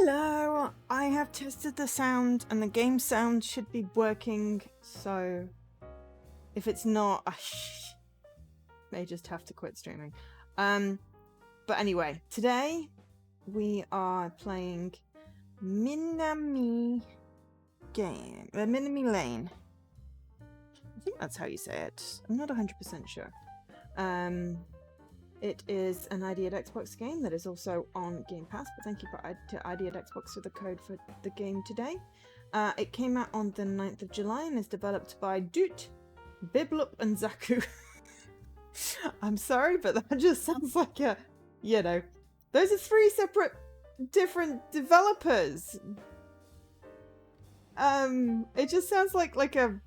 Hello! I have tested the sound and the game sound should be working, so if it's not, I may just have to quit streaming. But anyway, today we are playing Minami Lane. I think that's how you say it. I'm not 100% sure. It is an ID at Xbox game that is also on Game Pass, but thank you to ID at Xbox for the code for the game today. It came out on the 9th of July and is developed by Doot, Biblup, and Zaku. I'm sorry, but that just sounds like a, you know, those are three separate, different developers. It just sounds like a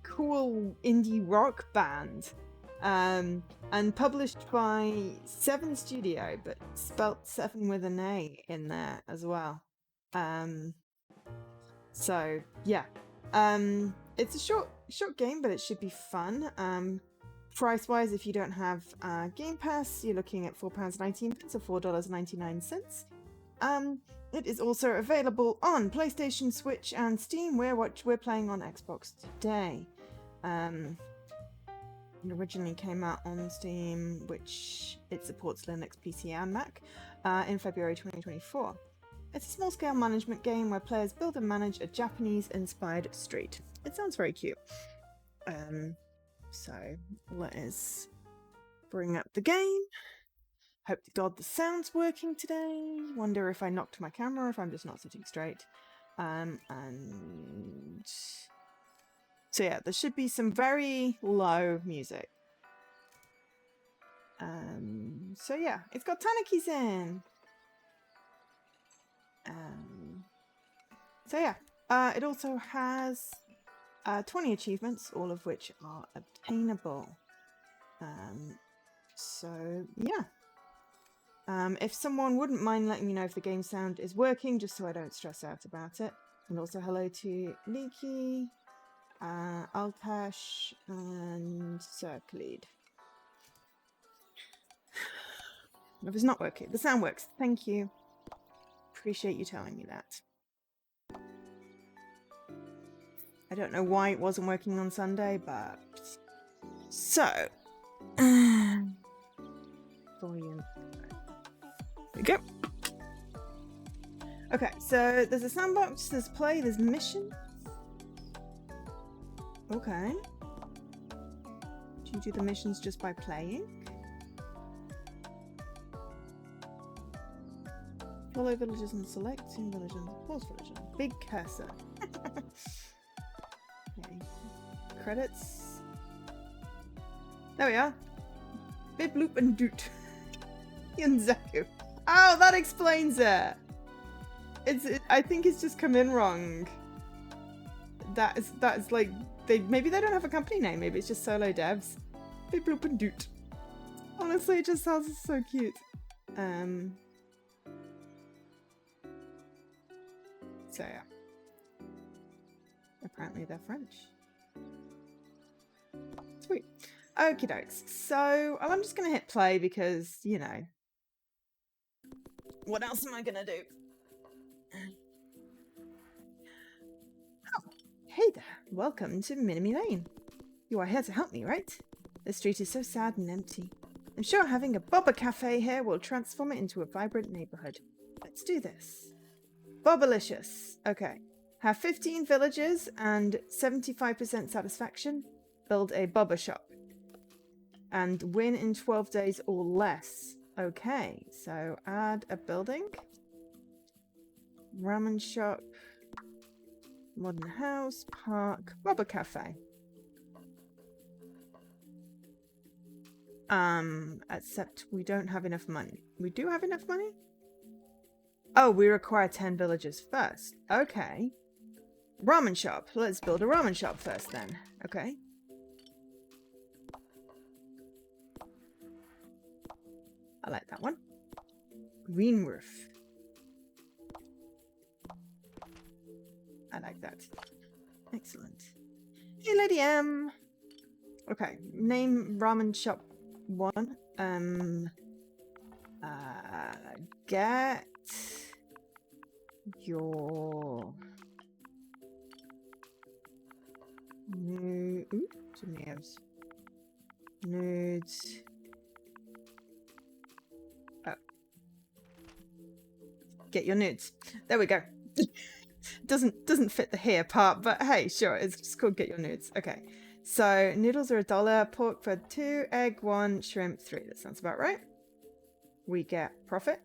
cool indie rock band. And published by 7 Studio, but spelt 7 with an A in there as well. So yeah, it's a short game, but it should be fun. Price wise, if you don't have Game Pass, you're looking at £4.19 or $4.99. It is also available on PlayStation, Switch, and Steam. We're playing on Xbox today. It originally came out on Steam, which it supports Linux, PC, and Mac, in February 2024. It's a small-scale management game where players build and manage a Japanese-inspired street. It sounds very cute. So let us bring up the game. Hope to God the sound's working today. Wonder if I knocked my camera, if I'm just not sitting straight. And so yeah, there should be some very low music. So yeah, it's got Tanuki's in. So yeah, it also has 20 achievements, all of which are obtainable. So yeah. If someone wouldn't mind letting me know if the game sound is working, just so I don't stress out about it. And also hello to Leaky, Altash, and Circlead. If it's not working, the sound works. Thank you. Appreciate you telling me that. I don't know why it wasn't working on Sunday, but so volume. There we go. Okay, so there's a sandbox, there's play, there's mission. Okay. Do you do the missions just by playing? Follow villagers and select, zoom villagers, pause villager. Big cursor. Okay. Credits. There we are. Bib, Loop, and Doot. And Zaku. Oh, that explains it. I think it's just come in wrong. That is like maybe they don't have a company name. Maybe it's just solo devs. Bib, Bloop, and Doot. Honestly, it just sounds so cute. So yeah. Apparently they're French. Sweet. Okie dokes. So I'm just gonna hit play because, you know, what else am I gonna do? Oh, hey there. Welcome to Minami Lane. You are here to help me, right? The street is so sad and empty. I'm sure having a boba cafe here will transform it into a vibrant neighborhood. Let's do this. Bobalicious. Okay. Have 15 villagers and 75% satisfaction. Build a boba shop. And win in 12 days or less. Okay, so add a building. Ramen shop. Modern house. Park. Boba cafe. Except we don't have enough money. We do have enough money? Oh, we require 10 villagers first. Okay. Ramen shop. Let's build a ramen shop first then. Okay. I like that one. Green roof. I like that. Excellent. Hey, Lady M. Okay. Name ramen shop 1. Get your nudes. Nudes. Oh. Get your nudes. There we go. doesn't fit the here part, but hey, sure, it's just called get your nudes. Okay. So noodles are $1, pork for 2, egg 1, shrimp 3. That sounds about right. We get profit.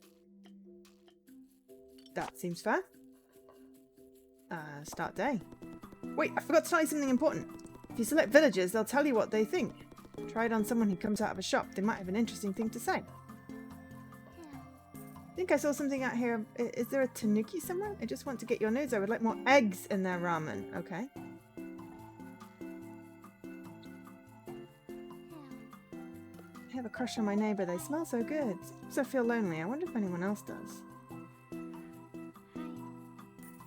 That seems fair. Start day. Wait, I forgot to tell you something important. If you select villagers, they'll tell you what they think. Try it on someone who comes out of a shop. They might have an interesting thing to say. I think I saw something out here. Is there a tanuki somewhere? I just want to get your nudes. I would like more eggs in their ramen. Okay. I have a crush on my neighbor. They smell so good. Sometimes I feel lonely. I wonder if anyone else does.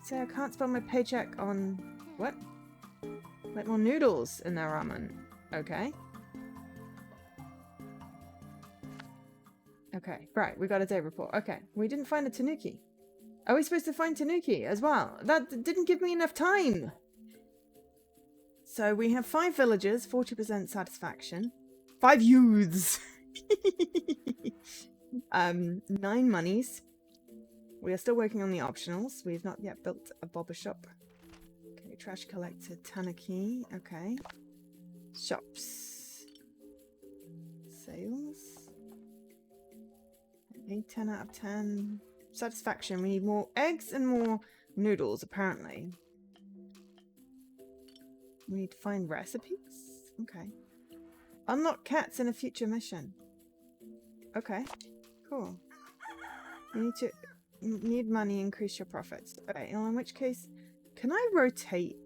So I can't spend my paycheck on... What? Like more noodles in their ramen. Okay. Okay, right, we got a day report. Okay, we didn't find a tanuki. Are we supposed to find tanuki as well? That didn't give me enough time. So we have 5 villagers, 40% satisfaction. 5 youths. 9 monies. We are still working on the optionals. We've not yet built a bobber shop. Okay, trash collector, tanuki. Okay. Shops. Sales. 10 out of 10. Satisfaction. We need more eggs and more noodles, apparently. We need to find recipes. Okay. Unlock cats in a future mission. Okay. Cool. We need money, increase your profits. Okay, well, in which case, can I rotate?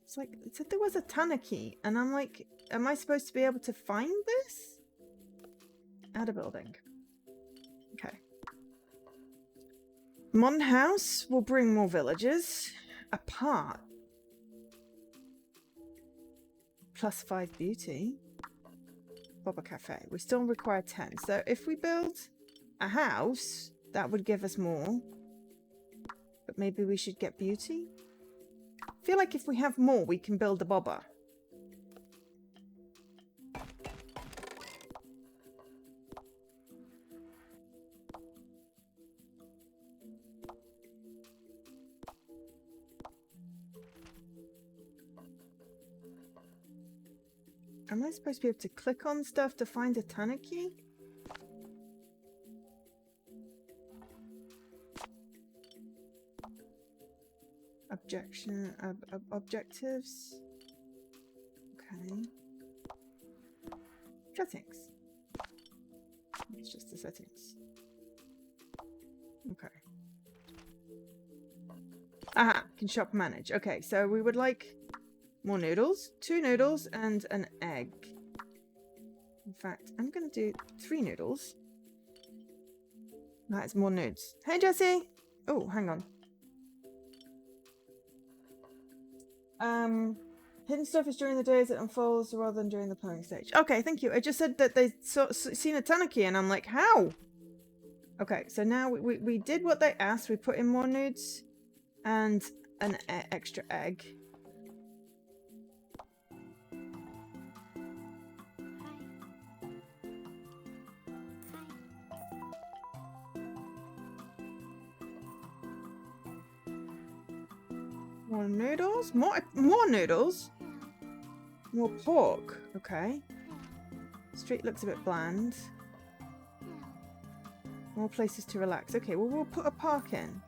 It's like, it said there was a tanuki, and I'm like, am I supposed to be able to find this? Add a building. Okay. Modern house will bring more villagers. Apart. +5 beauty. Bobber cafe. We still require 10. So if we build a house, that would give us more. But maybe we should get beauty. I feel like if we have more, we can build a bobber. Am I supposed to be able to click on stuff to find a tanuki? Objectives. Okay. Settings. It's just the settings. Okay. Aha, can shop manage. Okay, so we would like more noodles, 2 noodles, and an egg. In fact, I'm going to do 3 noodles. That's more nudes. Hey, Jesse! Oh, hang on. Hidden stuff is during the day as it unfolds rather than during the planning stage. Okay, thank you. I just said that they seen a tanuki, and I'm like, how? Okay, so now we did what they asked. We put in more nudes and an extra egg. More noodles? More noodles? More pork. Okay. Street looks a bit bland. More places to relax. Okay, well, we'll put a park in.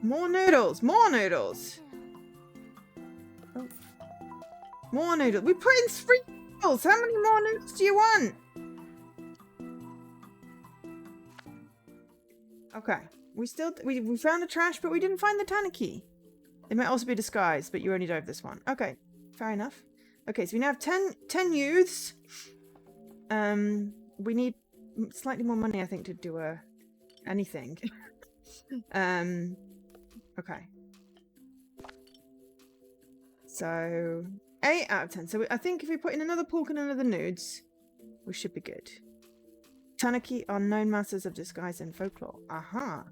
More noodles! More noodles! Oh. More noodles. We put in 3 noodles! How many more noodles do you want? Okay. We found the trash, but we didn't find the tanuki. It might also be disguised, but you only dove this one. Okay. Fair enough. Okay, so we now have 10 youths. We need slightly more money, I think, to do anything. Okay. So 8 out of 10. So I think if we put in another pork and another nudes, We should be good. Tanuki are known masters of disguise and folklore. Aha.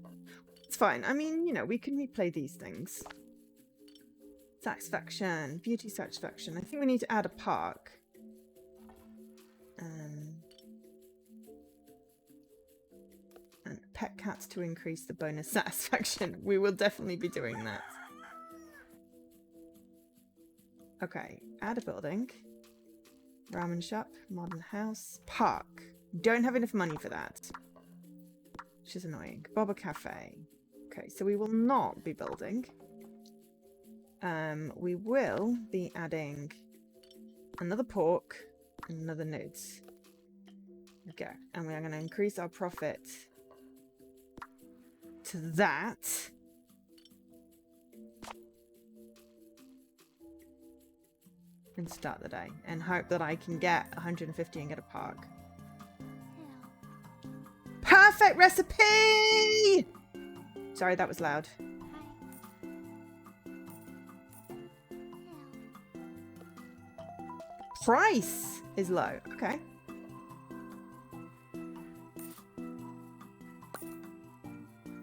It's fine. I mean, you know, we can replay these things. Satisfaction. Beauty satisfaction. I think we need to add a park. And pet cats to increase the bonus satisfaction. We will definitely be doing that. Okay. Add a building. Ramen shop. Modern house. Park. Don't have enough money for that. Which is annoying. Boba Cafe. Okay, so we will not be building. We will be adding another pork and another nudes. Okay, and we are going to increase our profit to that. And start the day. And hope that I can get 150 and get a park. Perfect recipe! Sorry, that was loud. Price is low. Okay.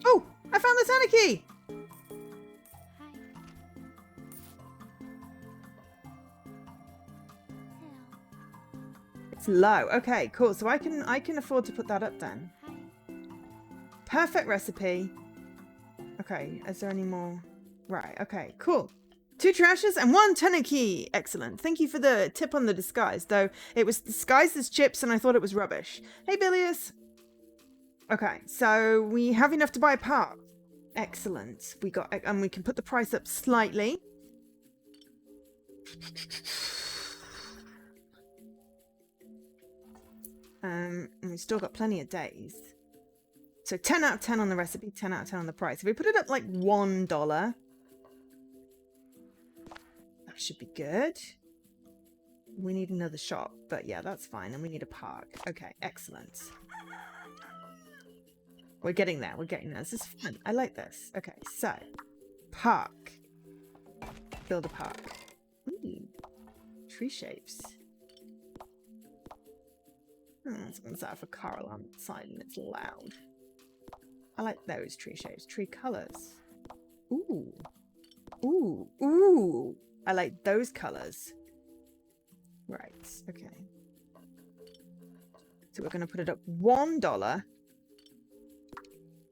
Oh, I found the tanuki! It's low. Okay, cool. So I can afford to put that up then. Perfect recipe. Okay, is there any more? Right, okay, cool. 2 trashes and 1 tanuki. Excellent. Thank you for the tip on the disguise, though it was disguised as chips and I thought it was rubbish. Hey, Bilius. Okay, so we have enough to buy a park. Excellent. We got, and we can put the price up slightly. And we've still got plenty of days. So 10 out of 10 on the recipe, 10 out of 10 on the price. If we put it up like $1, that should be good. We need another shop, but yeah, that's fine. And we need a park. Okay, excellent. We're getting there. We're getting there. This is fun. I like this. Okay, so park. Build a park. Ooh, tree shapes. Someone's out of a car alarm outside and it's loud. I like those tree shapes. Tree colors. Ooh. Ooh. Ooh. I like those colors. Right. Okay. So we're going to put it up $1.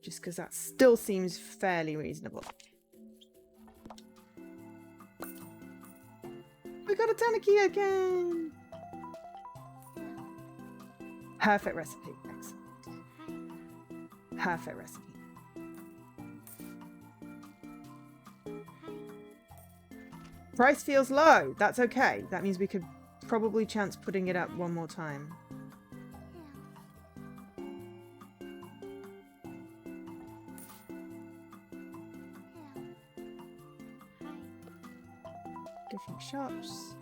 Just because that still seems fairly reasonable. We got a tanuki again! Perfect recipe. Excellent. Perfect recipe. Price feels low. That's okay. That means we could probably chance putting it up one more time. Different shops.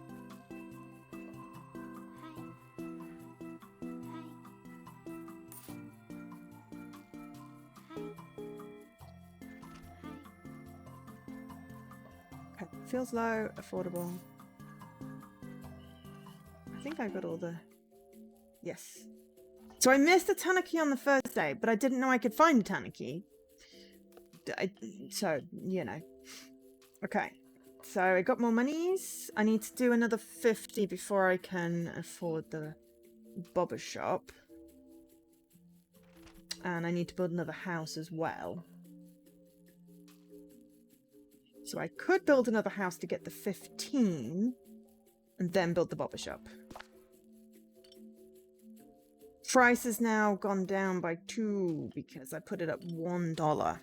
Feels low, affordable. I think I got all the... Yes. So I missed the tanuki on the first day, but I didn't know I could find a tanuki. So, you know. Okay. So I got more monies. I need to do another 50 before I can afford the bobber shop. And I need to build another house as well. So I could build another house to get the 15 and then build the bobber shop. Price has now gone down by 2 because I put it up $1.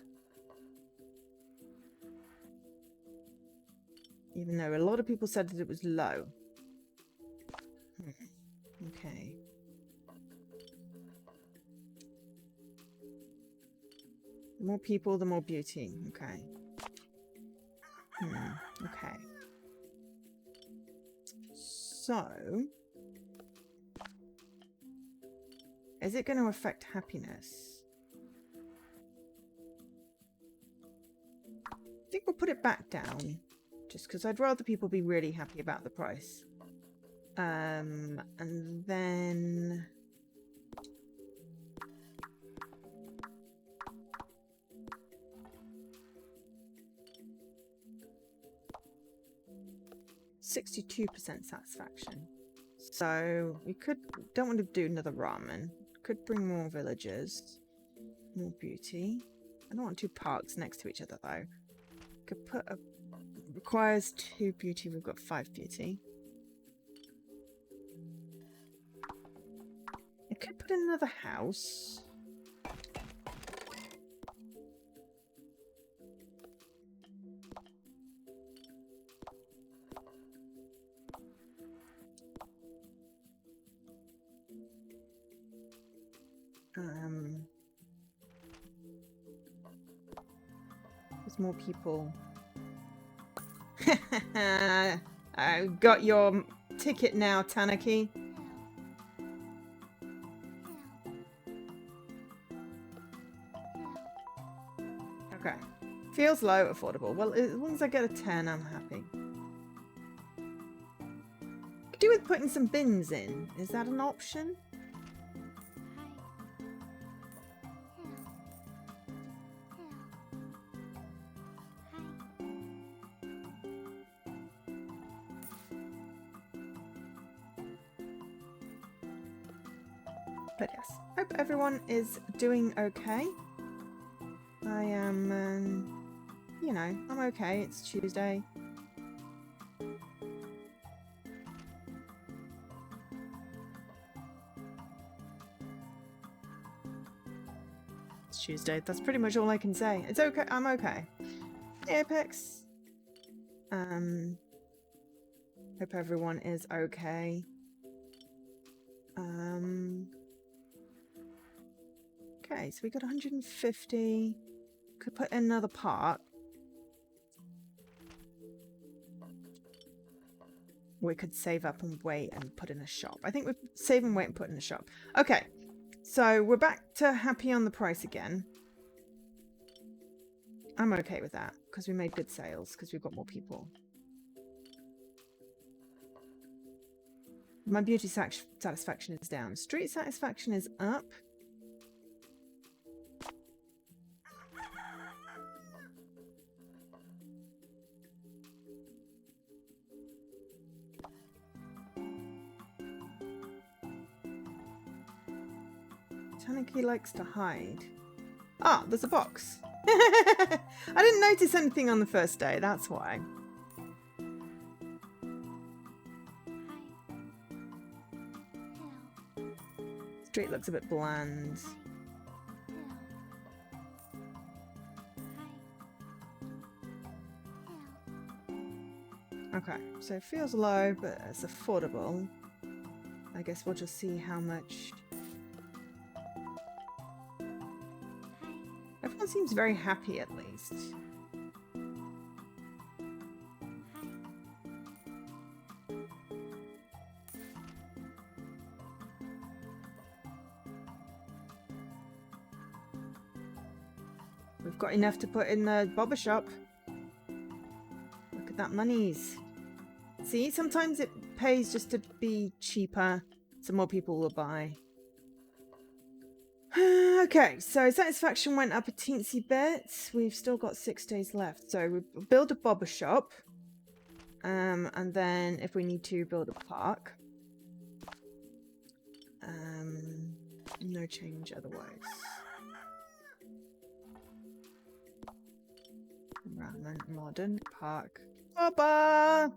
Even though a lot of people said that it was low. Okay. The more people, the more beauty. Okay. Okay. So, is it going to affect happiness? I think we'll put it back down, just because I'd rather people be really happy about the price. And then... "62% satisfaction." So we don't want to do another ramen. Could bring more villagers. More beauty. I don't want two parks next to each other though. Could put a... Requires 2 beauty. We've got 5 beauty. I could put in another house. There's more people. I've got your ticket now, Tanaki. Okay. Feels low, affordable. Well, as long as I get a 10, I'm happy. Could do with putting some bins in. Is that an option? But yes, hope everyone is doing okay. I am, you know, I'm okay. It's Tuesday. It's Tuesday. That's pretty much all I can say. It's okay. I'm okay. Hey, Apex. Hope everyone is okay. Okay, so we got 150. Could put in another part. We could save up and wait and put in a shop. I think we save and wait and put in a shop. Okay, so we're back to happy on the price again. I'm okay with that because we made good sales because we've got more people. My beauty satisfaction is down. Street satisfaction is up. Tanaki likes to hide. Ah, there's a box. I didn't notice anything on the first day, that's why. Street looks a bit bland. Okay, so it feels low, but it's affordable. I guess we'll just see how much... Everyone seems very happy, at least. We've got enough to put in the bobber shop. Look at that monies. See, sometimes it pays just to be cheaper, so more people will buy. Okay, so satisfaction went up a teensy bit. We've still got 6 days left. So we build a bobber shop. And then if we need to build a park. No change otherwise. Ramen, modern, park. Bobber!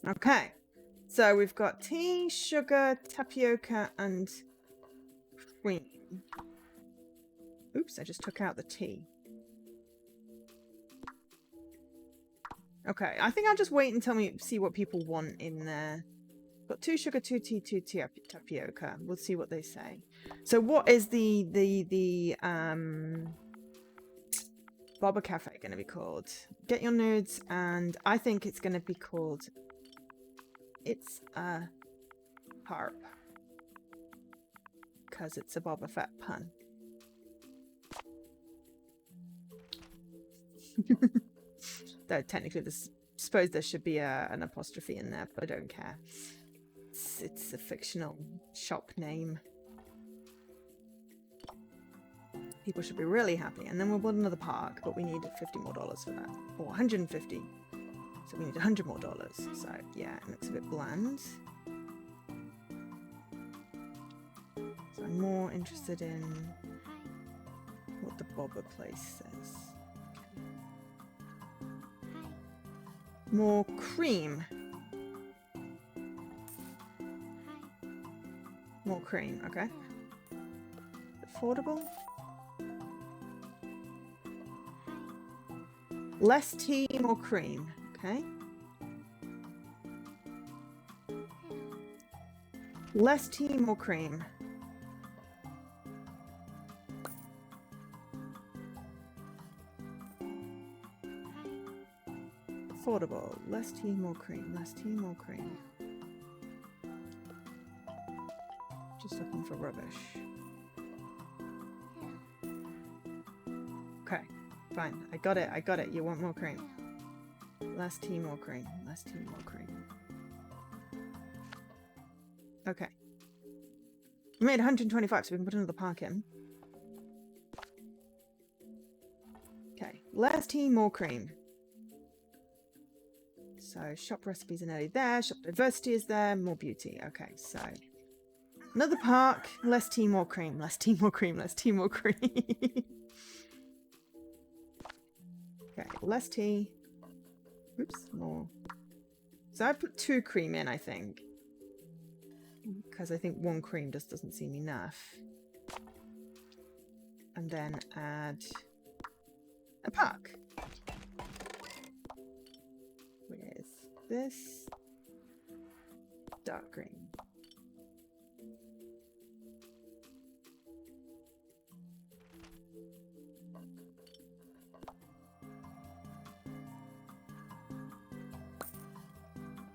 Okay, so we've got tea, sugar, tapioca, and cream. Oops, I just took out the tea. Okay, I think I'll just wait and see what people want in there. Got 2 sugar, 2 tea, 2 tapioca. We'll see what they say. So what is the Boba Cafe going to be called? Get your nudes, and I think it's going to be called It's a Harp. Because it's a Boba Fett pun. Though technically, suppose there should be an apostrophe in there, but I don't care. It's a fictional shop name. People should be really happy. And then we'll build another park, but we need $50 more for that. Or 150. So we need $100 more. So yeah, it looks a bit bland. So I'm more interested in what the Boba place says. More cream. More cream, okay. Affordable. Less tea, more cream, okay. Less tea, more cream. Affordable. Less tea, more cream. Less tea, more cream. Just looking for rubbish. Okay, fine. I got it. I got it. You want more cream. Less tea, more cream. Less tea, more cream. Okay. We made 125, so we can put another park in. Okay. Less tea, more cream. So shop recipes are nearly there. Shop diversity is there. More beauty. Okay, so another park. Less tea, more cream. Less tea, more cream. Less tea, more cream. Okay, less tea. Oops, more. So I put 2 cream in, I think. Because I think 1 cream just doesn't seem enough. And then add a park. With this dark green.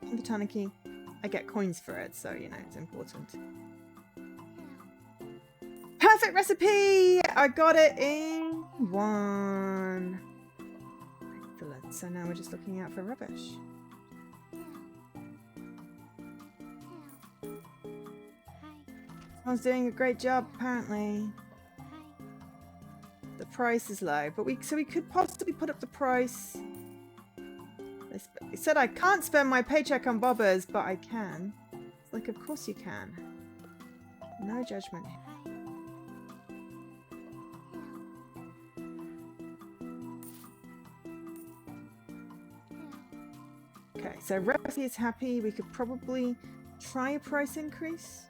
And the Tanuki. I get coins for it, so you know it's important. Perfect recipe! I got it in 1. Excellent. So now we're just looking out for rubbish. Someone's doing a great job, apparently. The price is low, but we could possibly put up the price. It said I can't spend my paycheck on bobbers, but I can. It's like, of course you can. No judgment here. Okay, so Recipe is happy. We could probably try a price increase.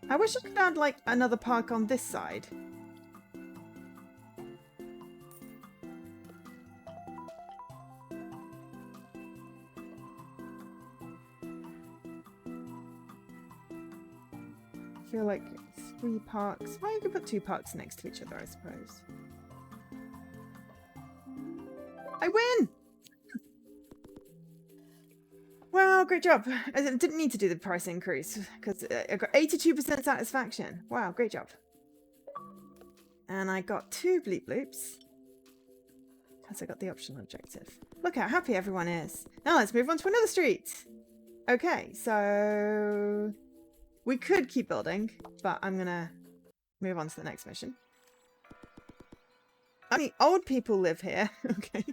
I wish I could add like another park on this side. I feel like 3 parks. Well, you could put 2 parks next to each other, I suppose. I win! Wow, great job. I didn't need to do the price increase because I got 82% satisfaction. Wow, great job. And I got 2 bleep bloops because I got the optional objective. Look how happy everyone is. Now let's move on to another street. Okay, so we could keep building, but I'm gonna move on to the next mission. I mean, old people live here, okay?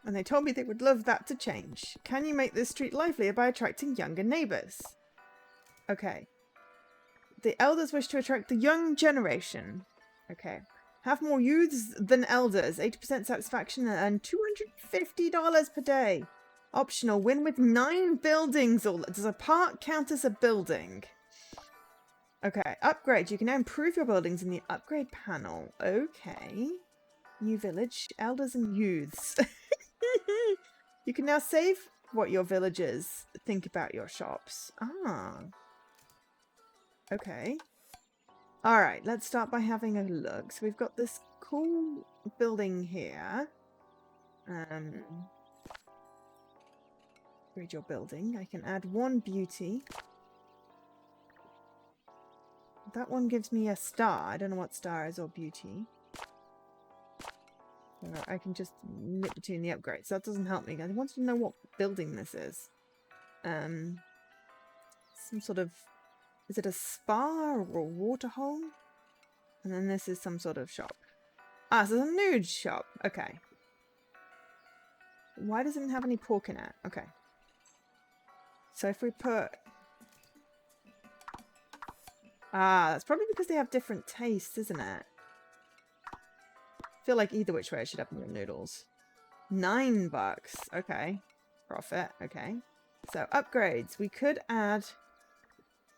And they told me they would love that to change. Can you make this street livelier by attracting younger neighbours? Okay. The elders wish to attract the young generation. Okay. Have more youths than elders. 80% satisfaction and $250 per day. Optional. Win with 9 buildings. Or does a park count as a building? Okay. Upgrade. You can now improve your buildings in the upgrade panel. Okay. New village. Elders and youths. You can now save what your villagers think about your shops. Ah. Okay. Alright, let's start by having a look. So we've got this cool building here. Read your building. I can add 1 beauty. That one gives me a star. I don't know what star is or beauty. So I can just nip between the upgrades. That doesn't help me. I wanted to know what building this is. Some sort of... Is it a spa or a water hole? And then this is some sort of shop. Ah, so it's a nude shop. Okay. Why does it have any pork in it? Okay. So if we put... Ah, that's probably because they have different tastes, isn't it? I feel like either which way I should have more noodles. $9. Okay. Profit. Okay. So upgrades. We could add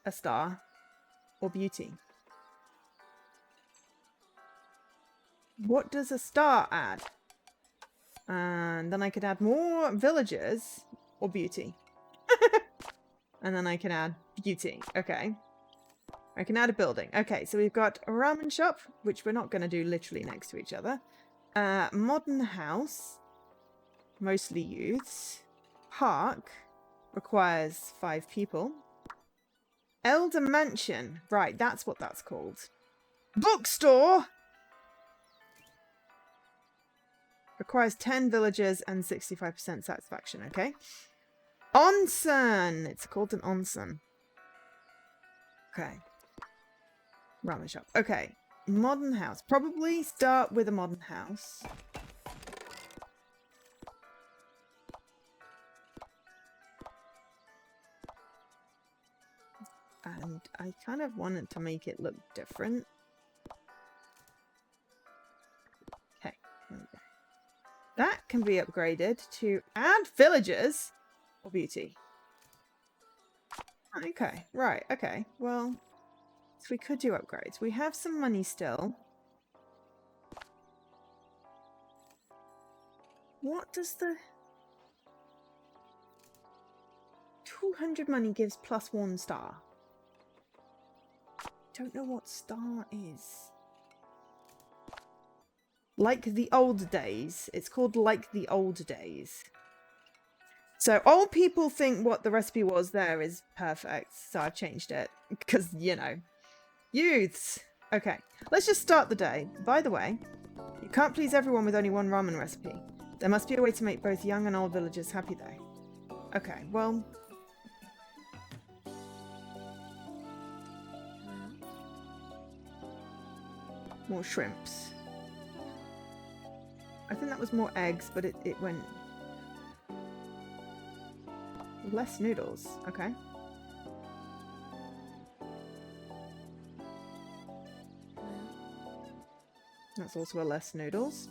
a star or beauty. What does a star add? And then I could add more villagers or beauty. And then I can add beauty. Okay. I can add a building. Okay, so we've got a ramen shop, which we're not going to do literally next to each other. Modern house. Mostly youths. Park. Requires 5 people. Elder mansion. Right, that's what that's called. Bookstore. Requires 10 villagers and 65% satisfaction. Okay. Onsen. It's called an onsen. Okay. Ramen shop. Okay. Modern house. Probably start with a modern house. And I kind of wanted to make it look different. Okay. There we go. That can be upgraded to add villagers or beauty. Okay. Right. Okay. Well... So we could do upgrades. We have some money still. What does the... 200 money gives +1 star. Don't know what star is. Like the old days. It's called Like the Old Days. So old people think what the recipe was there is perfect. So I've changed it. Because, you know... Youths! Okay, let's just start the day. By the way, you can't please everyone with only one ramen recipe. There must be a way to make both young and old villagers happy though. Okay, well... More shrimps. I think that was more eggs, but it went... Less noodles. Okay. That's also a less noodles.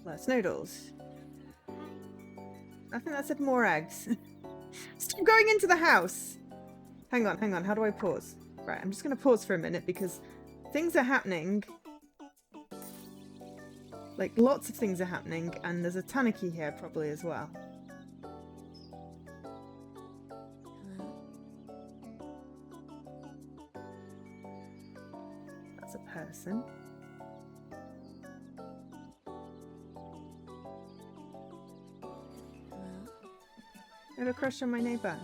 Less noodles. I think that said more eggs. Stop going into the house! Hang on, hang on. How do I pause? Right, I'm just going to pause for a minute because things are happening. Like, lots of things are happening, and there's a tanuki here probably as well. That's a person. I have a crush on my neighbour.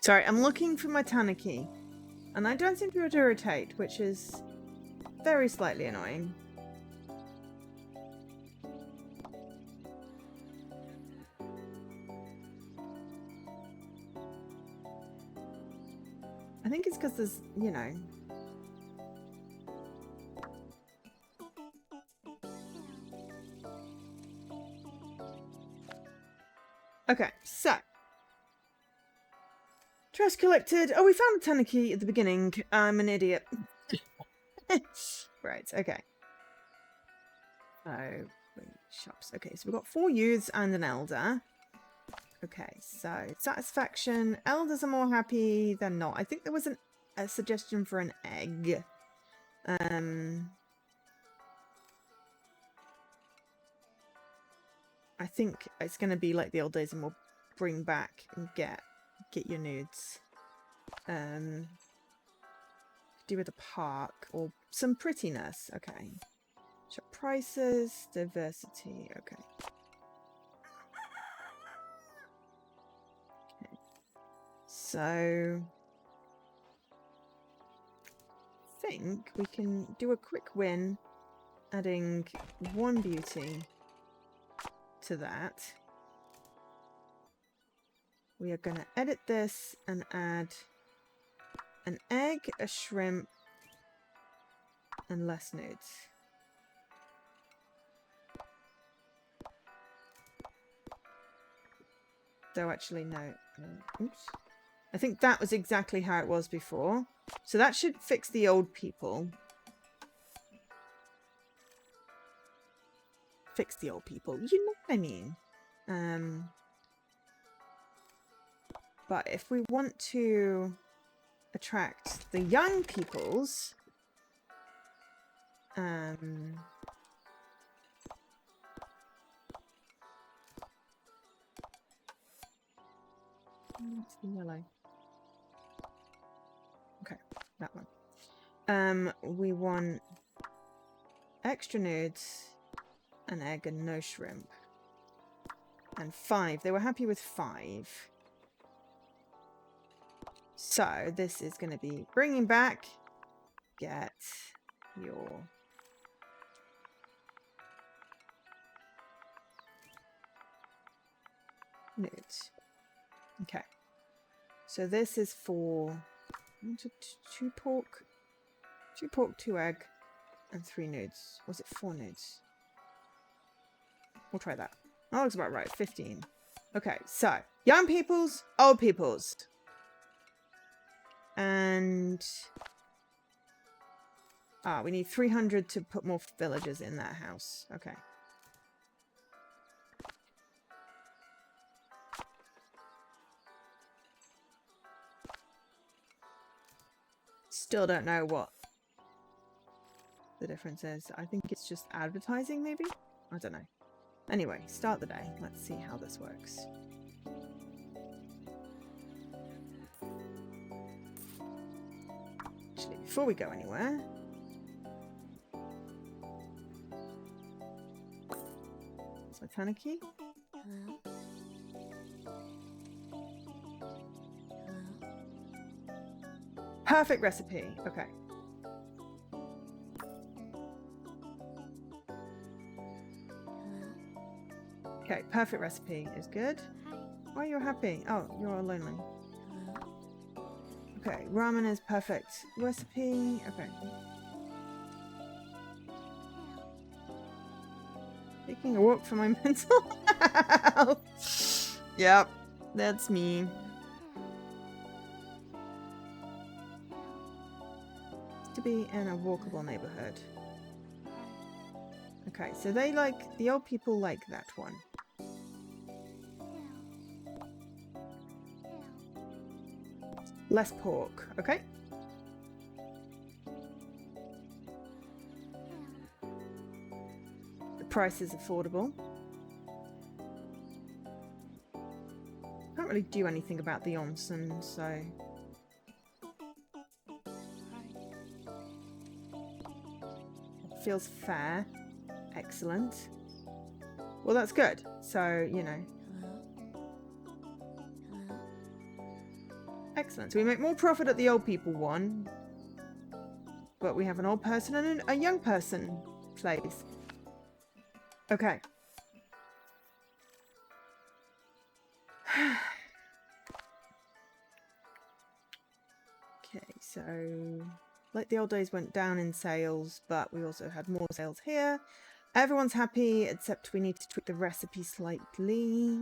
Sorry, I'm looking for my tanuki, and I don't seem to be able to rotate, which is very slightly annoying. I think it's because there's, you know... Okay, so... Trash collected. Oh, we found a tanuki at the beginning. I'm an idiot. Right, okay. Oh, shops. Okay, so we've got 4 youths and an elder. Okay, so satisfaction. Elders are more happy than not. I think there was a suggestion for an egg. I think it's going to be like the old days and we'll bring back and get your nudes. Do with a park or some prettiness. Okay. Shop prices, diversity. Okay. So I think we can do a quick win, adding 1 beauty to that. We are going to edit this and add an egg, a shrimp, and less nudes. Though actually no. Oops. I think that was exactly how it was before. So that should fix the old people. Fix the old people. You know what I mean. But if we want to attract the young peoples, what's the yellow? Okay, that one. We want extra nudes, an egg, and no shrimp. And 5. They were happy with 5. So this is going to be bringing back. Get your nudes. Okay. So this is for 2 pork, 2 egg, and 3 nudes. Was it 4 nudes? We'll try that. That looks about right. 15. Okay, so young peoples, old peoples. And we need 300 to put more villagers in that house. Okay. Still don't know what the difference is. I think it's just advertising, maybe? I don't know. Anyway, start the day. Let's see how this works. Actually, before we go anywhere... It's my tanuki. Hello? Perfect recipe. Okay. Okay, perfect recipe is good. Hi. Why are you happy? Oh, you're lonely. Hello? Okay, ramen is perfect recipe. Okay. Taking a walk for my mental health. Yep, that's me. To be in a walkable neighborhood. Okay, so they like, the old people like that one. Less pork, okay? The price is affordable. Can't really do anything about the onsen, so... Feels fair. Excellent. Well, that's good. So, you know. Hello? Excellent. So we make more profit at the old people one. But we have an old person and a young person place. Okay. Okay, so... Like the old days went down in sales, but we also had more sales here. Everyone's happy, except we need to tweak the recipe slightly.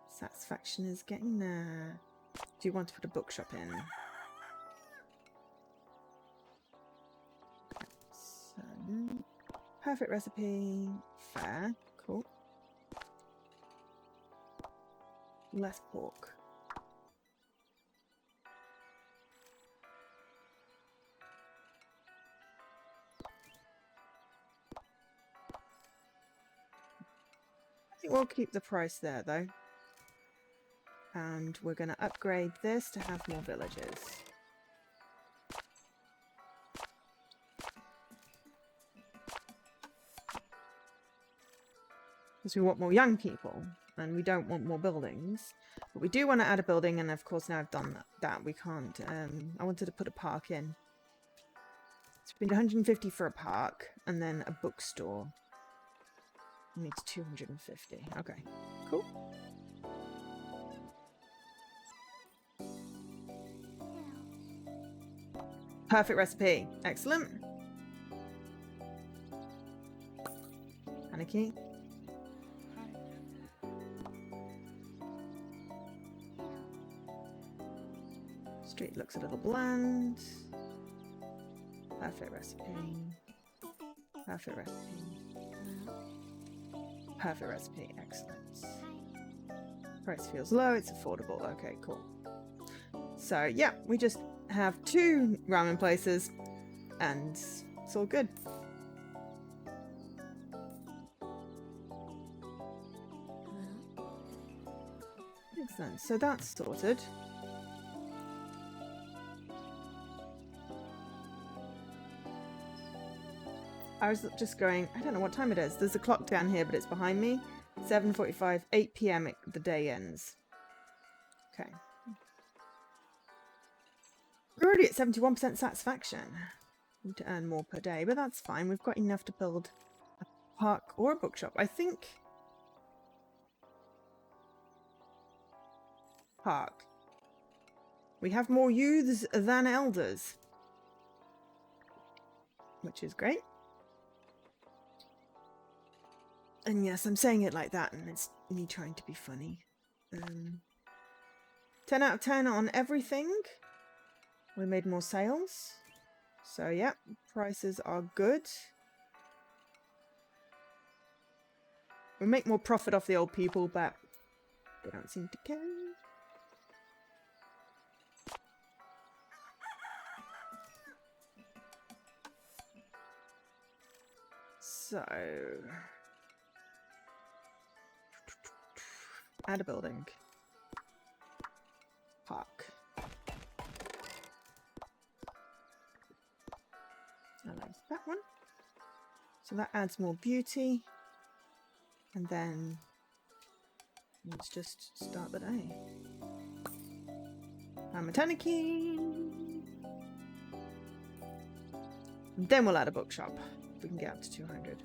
Satisfaction is getting there. Do you want to put a bookshop in? So, perfect recipe. Fair. Cool. Less pork. I think we'll keep the price there though. And we're going to upgrade this to have more villagers. Because we want more young people. And we don't want more buildings. But we do want to add a building. And of course now I've done that we can't. I wanted to put a park in. Spend 150 for a park. And then a bookstore. Needs 250. Okay. Cool. Perfect recipe. Excellent. Panicky. Street looks a little bland. Perfect recipe. Perfect recipe. Perfect recipe. Excellent. Price feels low. It's affordable. Okay, cool. So, yeah, we just have 2 ramen places and it's all good. Excellent. So that's sorted. I was just going, I don't know what time it is. There's a clock down here, but it's behind me. 7:45, 8 p.m. The day ends. Okay. We're already at 71% satisfaction. Need to earn more per day, but that's fine. We've got enough to build a park or a bookshop. I think... Park. We have more youths than elders. Which is great. And yes, I'm saying it like that, and it's me trying to be funny. 10 out of 10 on everything. We made more sales. So, yeah, prices are good. We make more profit off the old people, but they don't seem to care. So... add a building. Park. I like that one. So that adds more beauty. And then let's just start the day. I'm a Tanaki. Then we'll add a bookshop. If we can get up to 200.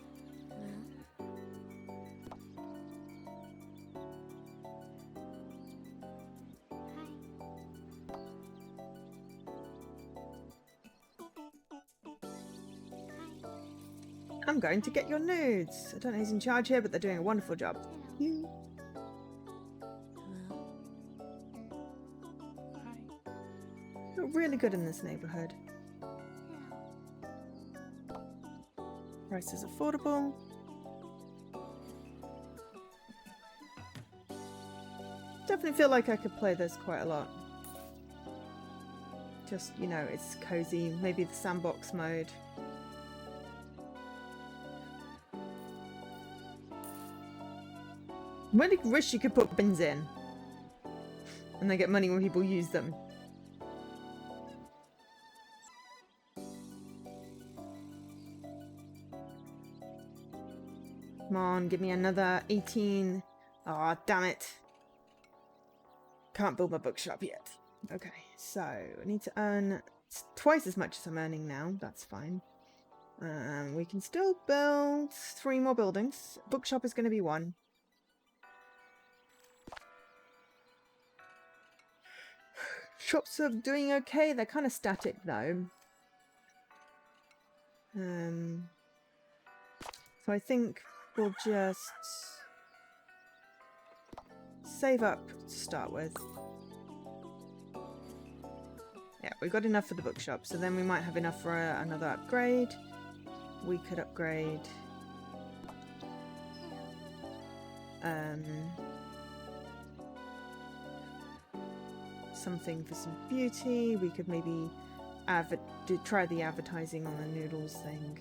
I'm going to get your nudes. I don't know who's in charge here, but they're doing a wonderful job. You. You're really good in this neighborhood. Price is affordable. Definitely feel like I could play this quite a lot. Just, you know, it's cozy. Maybe the sandbox mode. I really wish you could put bins in. And they get money when people use them. Come on, give me another 18. Aw, oh, damn it. Can't build my bookshop yet. Okay, so I need to earn twice as much as I'm earning now. That's fine. We can still build 3 more buildings. Bookshop is going to be 1. Shops are doing okay. They're kind of static though. Some So I think we'll just save up to start with. Yeah, we've got enough for the bookshop, so then we might have enough for another upgrade. We could upgrade something for some beauty. We could maybe try the advertising on the noodles thing.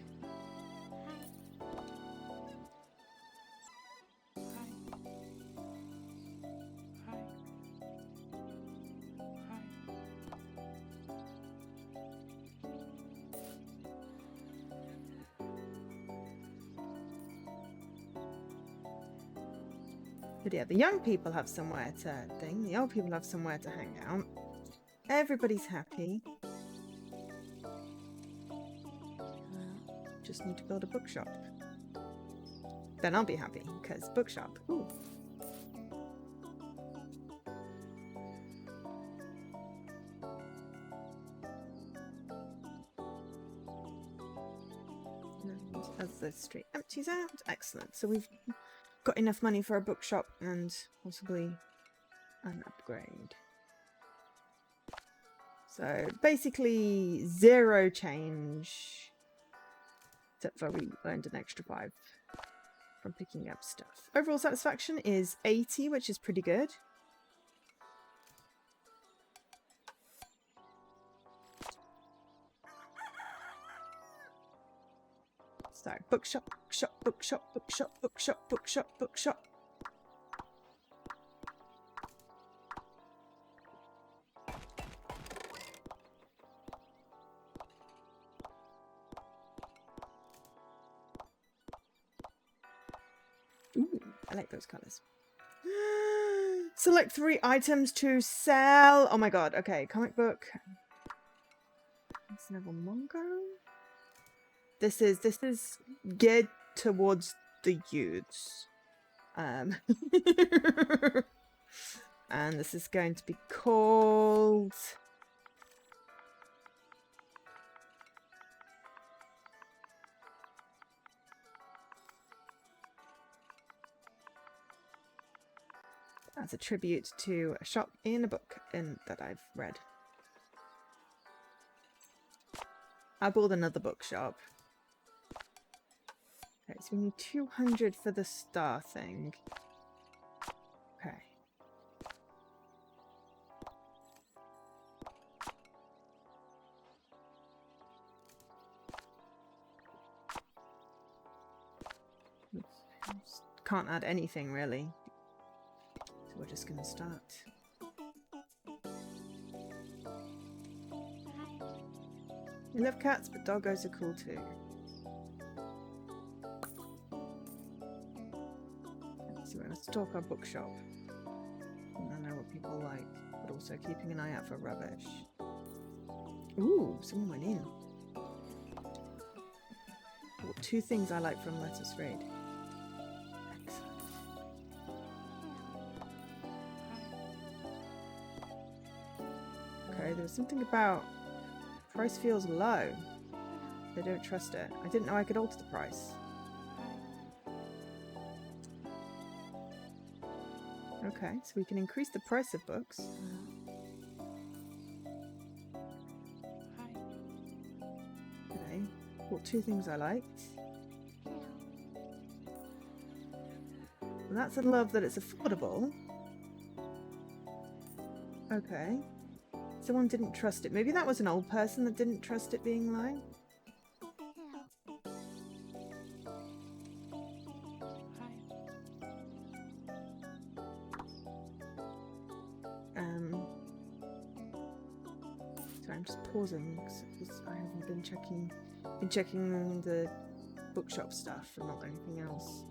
But yeah, the young people have somewhere to thing. The old people have somewhere to hang out. Everybody's happy. Just need to build a bookshop. Then I'll be happy, because bookshop. Ooh. And as the street empties out, excellent. So we've got enough money for a bookshop and possibly an upgrade. So basically 0 change, except for we earned an extra 5 from picking up stuff. Overall satisfaction is 80, which is pretty good. So bookshop, bookshop, bookshop, bookshop, bookshop, bookshop, bookshop. Ooh, I like those colors. Select 3 items to sell. Oh my god. Okay, comic book. It's never manga. This is geared towards the youths. And this is going to be called as a tribute to a shop in a book that I've read. I'll build another bookshop. Okay, so we need 200 for the star thing. Okay. Can't add anything really. So we're just gonna start. I love cats, but doggos are cool too. So we're going to stalk our bookshop. And I know what people like, but also keeping an eye out for rubbish. Ooh, someone went in. Oh, 2 things I like from Let Us Read. Excellent. Okay, there was something about price feels low. They don't trust it. I didn't know I could alter the price. Okay, so we can increase the price of books. Okay, bought 2 things I liked. And that's a love that it's affordable. Okay. Someone didn't trust it. Maybe that was an old person that didn't trust it being low. So I'm just pausing because I haven't been checking the bookshop stuff and not anything else.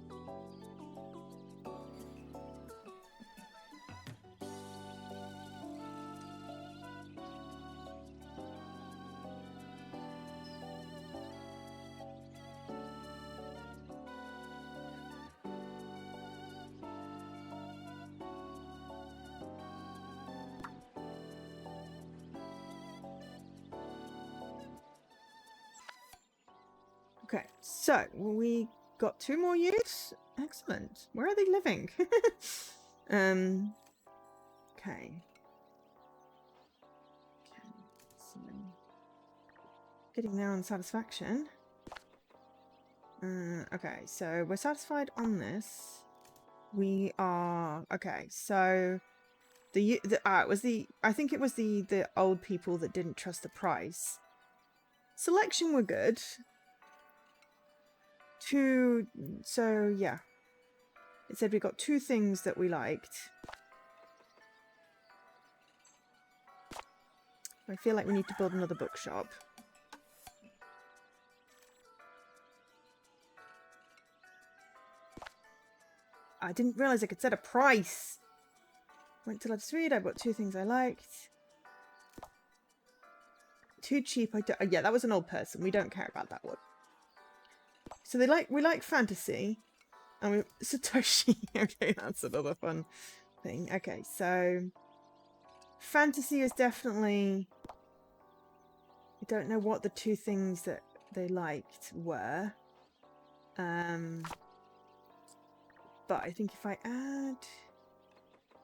Okay, so we got 2 more youths. Excellent. Where are they living? Okay. So, getting there on satisfaction. Okay, so we're satisfied on this. We are okay. So I think it was the old people that didn't trust the price. Selection were good. So yeah. It said we got 2 things that we liked. I feel like we need to build another bookshop. I didn't realise I could set a price. Went to Let's Read. I've got 2 things I liked. Too cheap. Yeah, that was an old person. We don't care about that one. So we like fantasy. And we Satoshi. Okay, that's another fun thing. Okay, so fantasy is definitely. I don't know what the 2 things that they liked were. But I think if I add...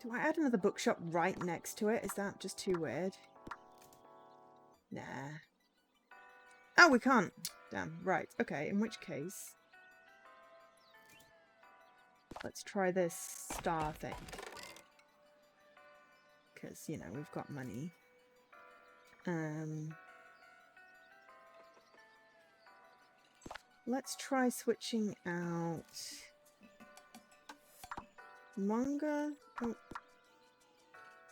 Do I add another bookshop right next to it? Is that just too weird? Nah. Oh, we can't. Damn. Right. Okay, in which case... Let's try this star thing. Because, you know, we've got money. Let's try switching out... Manga? Oh.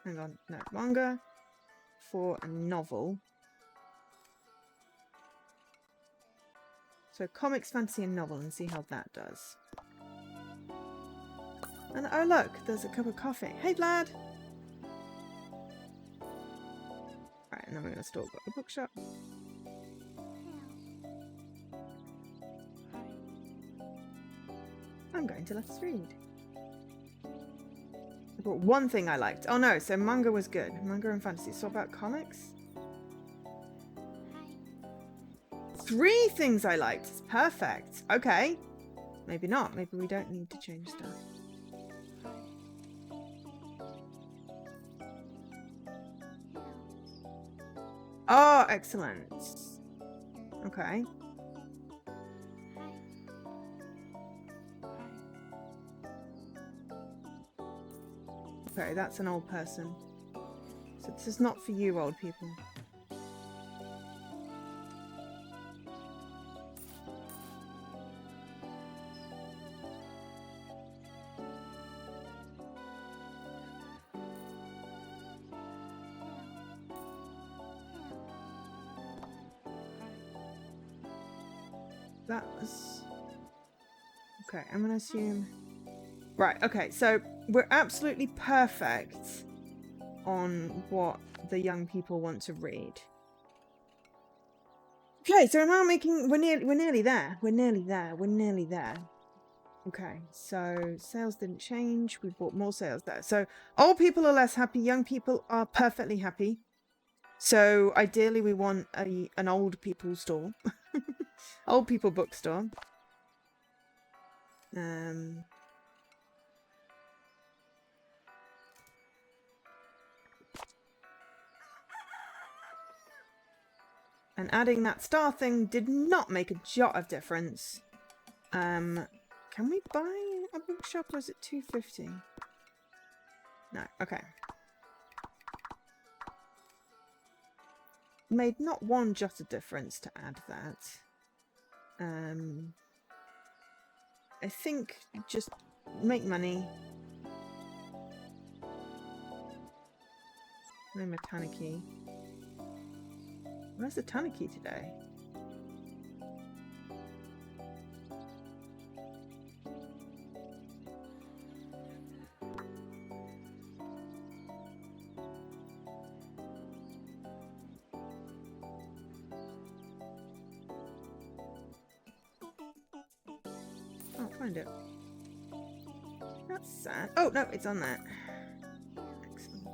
Hang on. No. Manga for a novel. So comics, fantasy and novel and see how that does. And oh look, there's a cup of coffee. Hey Vlad! Alright, and then we're going to store a bookshop. I'm going to Let's Read. I brought 1 thing I liked. Oh no, so manga was good. Manga and fantasy. So about comics? 3 things I liked. It's perfect. Okay. Maybe not. Maybe we don't need to change stuff. Oh, excellent. Okay. Okay, that's an old person. So this is not for you, old people. That was... Okay, I'm going to assume... Right, okay, so we're absolutely perfect on what the young people want to read. Okay, so now we're nearly there. We're nearly there. Okay, so sales didn't change. We bought more sales there. So old people are less happy. Young people are perfectly happy. So ideally we want an old people store. Old people bookstore. And adding that star thing did not make a jot of difference. Can we buy a bookshop or is it $2.50? No, okay. Made not 1 jot of difference to add that. I think just make money. I'm a Tanaki. Where's the Tanaki today? Oh, find it. That's sad. Oh, no, it's on that. Excellent.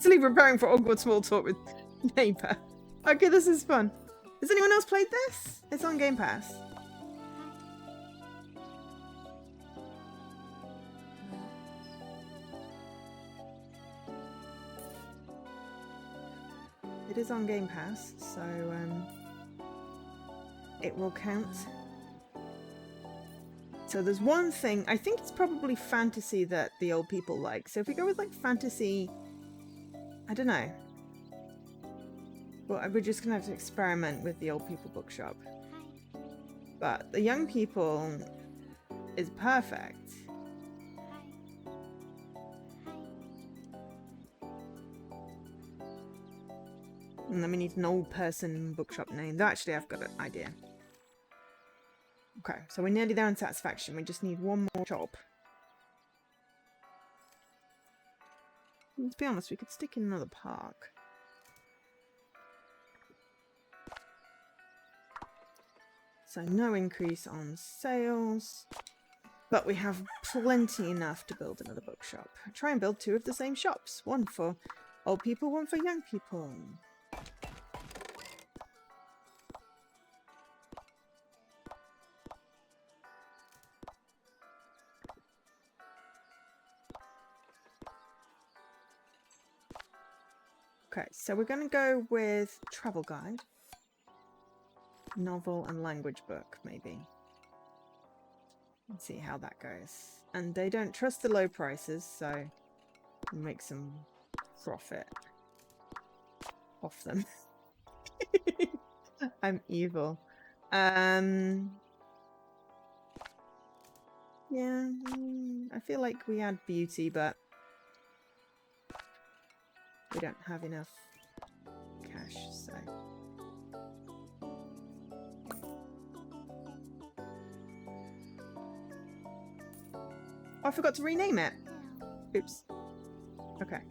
Mentally preparing for awkward small talk with neighbor. Okay, this is fun. Has anyone else played this? It's on Game Pass. It is on Game Pass, so it will count. So there's one thing, I think it's probably fantasy that the old people like. So if we go with like fantasy, I don't know. Well, we're just gonna have to experiment with the old people bookshop. But the young people is perfect. And then we need an old person bookshop name. Though actually, I've got an idea. Okay, so we're nearly there on satisfaction. We just need one more shop. Let's be honest, we could stick in another park. So no increase on sales. But we have plenty enough to build another bookshop. Try and build 2 of the same shops. One for old people, one for young people. Okay, so we're going to go with travel guide, novel and language book, maybe. Let's see how that goes. And they don't trust the low prices, so we'll make some profit off them. I'm evil. Yeah, I feel like we add beauty, but we don't have enough cash, so. Oh, I forgot to rename it. Oops. Okay.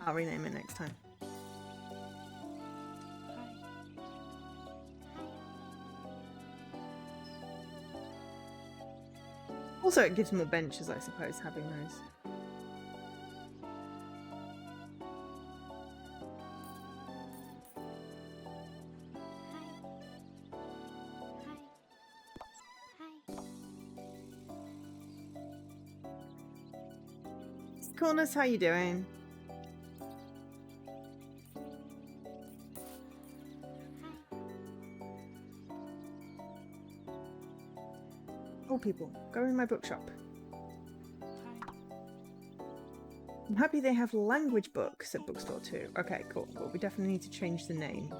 I'll rename it next time. Also, it gives more benches, I suppose, having those. Corners, how you doing? Old people, go in my bookshop. I'm happy they have language books at bookstore too. Okay, cool. Well, we definitely need to change the name.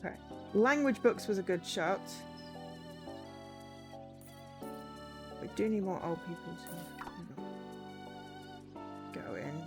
Okay. Language books was a good shot. We do need more old people to go in.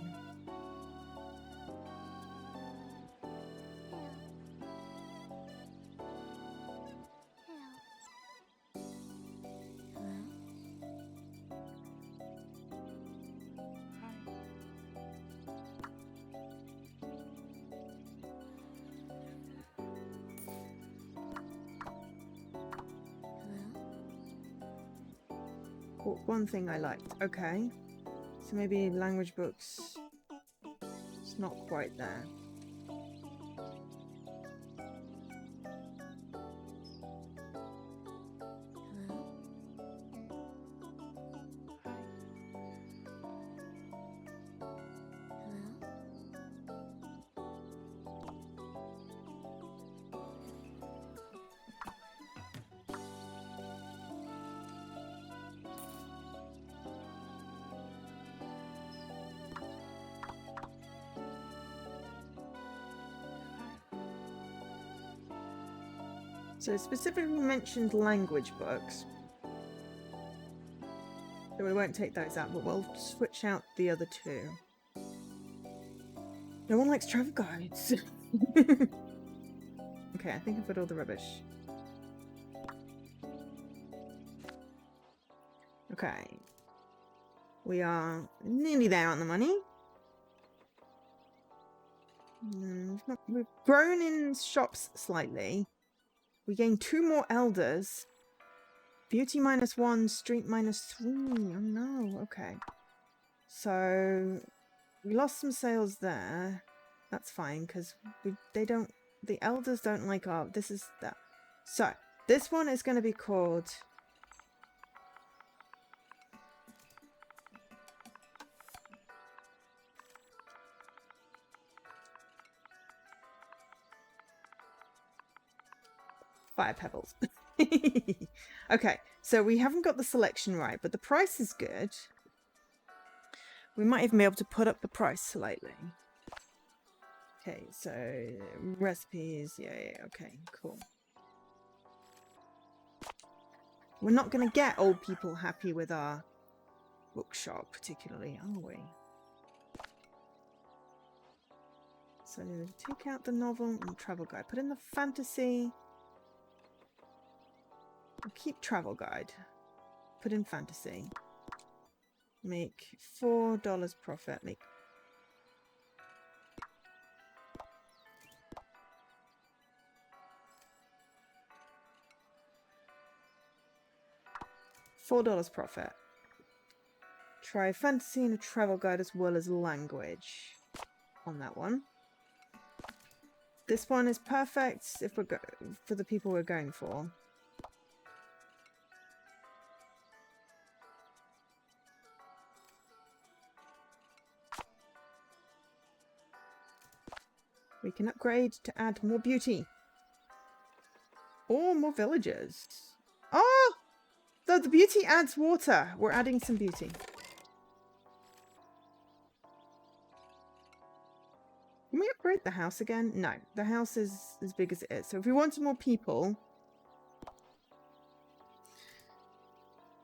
One thing I liked. Okay. So maybe language books. It's not quite there. So specifically mentioned language books. So we won't take those out, but we'll switch out the other 2. No one likes travel guides. Okay, I think I've got all the rubbish. Okay. We are nearly there on the money. We've grown in shops slightly. We gained 2 more elders. Beauty -1, street -3. Oh no, okay. So we lost some sales there. That's fine because the elders don't like our, this is that. So this one is going to be called Fire Pebbles. Okay, so we haven't got the selection right, but the price is good. We might even be able to put up the price slightly. Okay, so recipes, yeah, okay, cool. We're not going to get old people happy with our bookshop particularly, are we? So take out the novel and travel guide. Put in the fantasy. We'll keep travel guide. Put in fantasy. Make $4 profit. Make $4 profit. Try fantasy and a travel guide as well as language on that one. This one is perfect if we're for the people we're going for. We can upgrade to add more beauty. Or more villagers. Oh! Though the beauty adds water. We're adding some beauty. Can we upgrade the house again? No. The house is as big as it is. So if we wanted more people,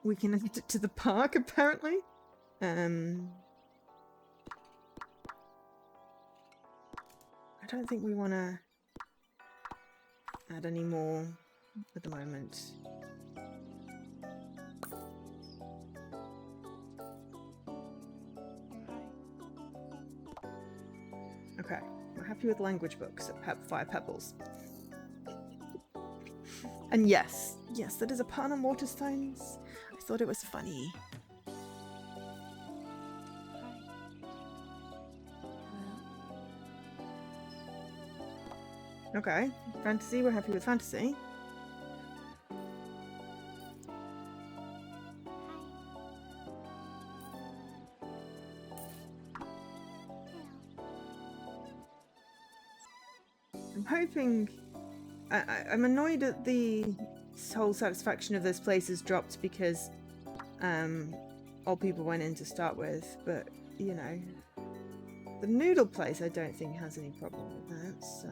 we can add it to the park, apparently. I don't think we want to add any more at the moment. Okay, we're happy with language books at Fire Pebbles. And yes, that is a pun on Waterstones. I thought it was funny. Okay, fantasy, we're happy with fantasy. I'm hoping... I'm annoyed at the whole satisfaction of this place has dropped because old people went in to start with, but, you know, the noodle place I don't think has any problem with that, so...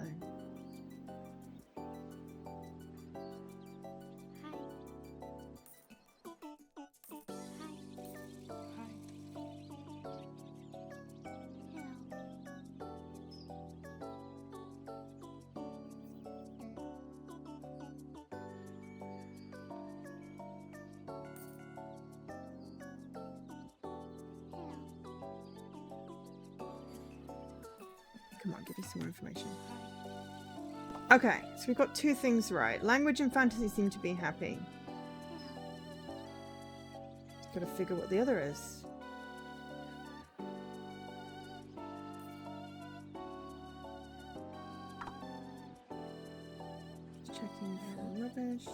Come on, give me some more information. Okay, so we've got 2 things right. Language and fantasy seem to be happy. Gotta figure what the other is. Checking for rubbish.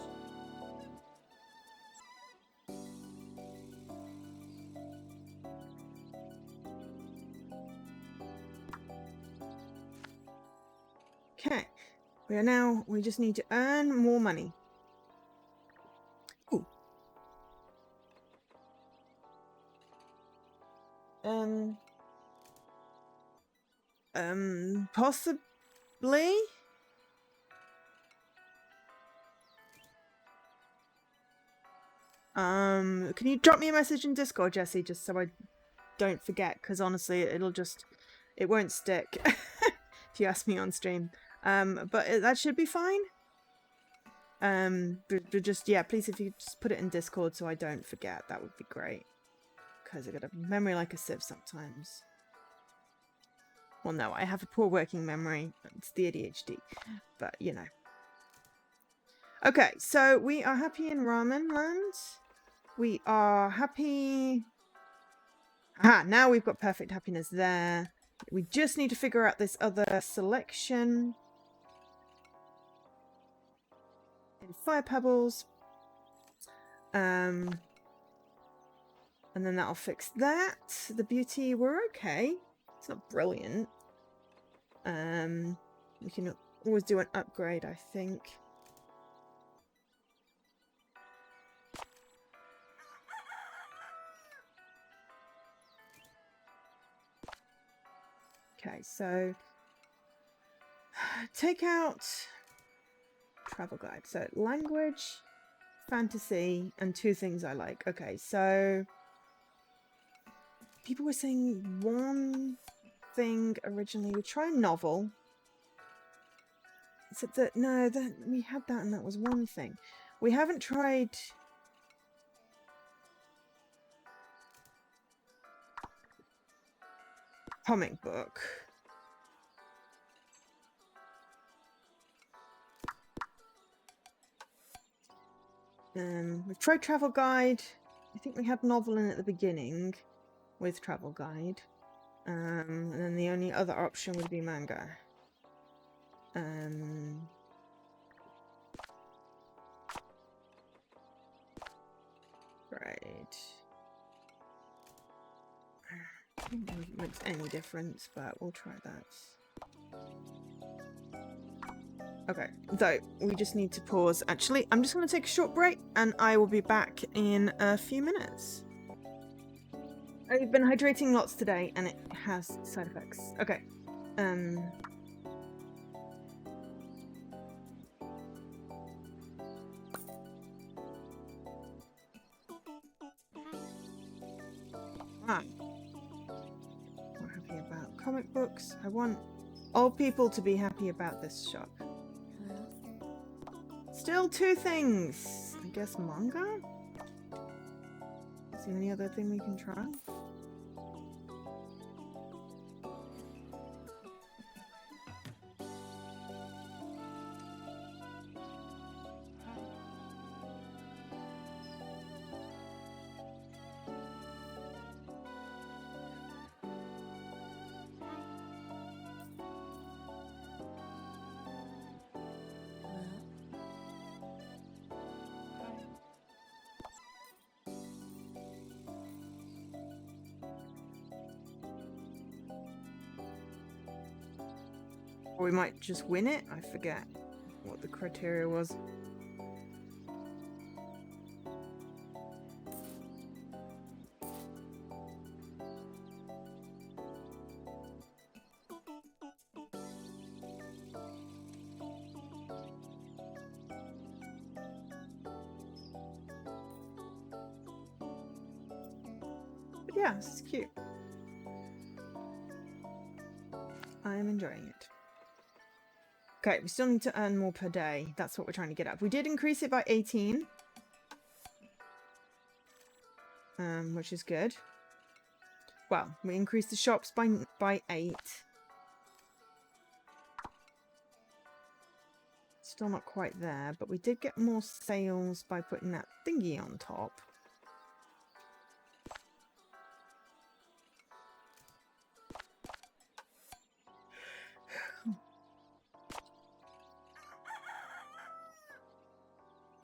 Okay, we just need to earn more money. Ooh. Possibly? Can you drop me a message in Discord, Jesse, just so I don't forget, because honestly, it won't stick if you ask me on stream. But that should be fine. But just, yeah, please, if you just put it in Discord so I don't forget, that would be great. Because I got a memory like a sieve sometimes. Well, no, I have a poor working memory. It's the ADHD. But, you know. Okay, so we are happy in Ramen Land. We are happy... Ah, now we've got perfect happiness there. We just need to figure out this other selection. In Fire Pebbles. And then that'll fix that. The beauty, we're okay. It's not brilliant. We can always do an upgrade, I think. Okay, so take out travel guide. So language, fantasy, and 2 things I like. Okay, so people were saying 1 thing originally. We try novel. Except that no, we had that and that was 1 thing. We haven't tried comic book. We've tried travel guide. I think we had novel in at the beginning with travel guide. And then the only other option would be manga. Right. I don't think it makes any difference, but we'll try that. Okay, so we just need to pause. Actually, I'm just going to take a short break and I will be back in a few minutes. I've been hydrating lots today and it has side effects. Okay. We're happy about comic books. I want all people to be happy about this shop. Still 2 things. I guess manga? Is there any other thing we can try? Or we might just win it? I forget what the criteria was. But yeah, this is cute. I am enjoying it. Okay, we still need to earn more per day. That's what we're trying to get up. We did increase it by 18. Which is good. Well, we increased the shops by 8. Still not quite there, but we did get more sales by putting that thingy on top.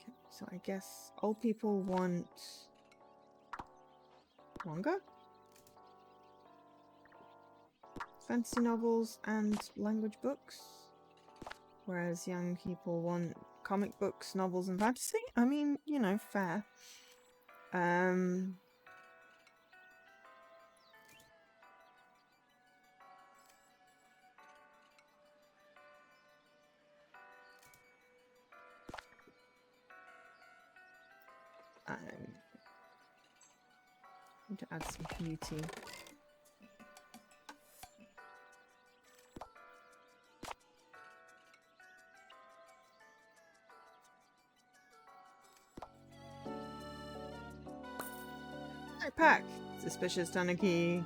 Okay, so I guess old people want manga, fantasy novels, and language books. Whereas young people want comic books, novels, and fantasy. I mean, you know, fair. I need to add some beauty. backpack. Suspicious tanuki.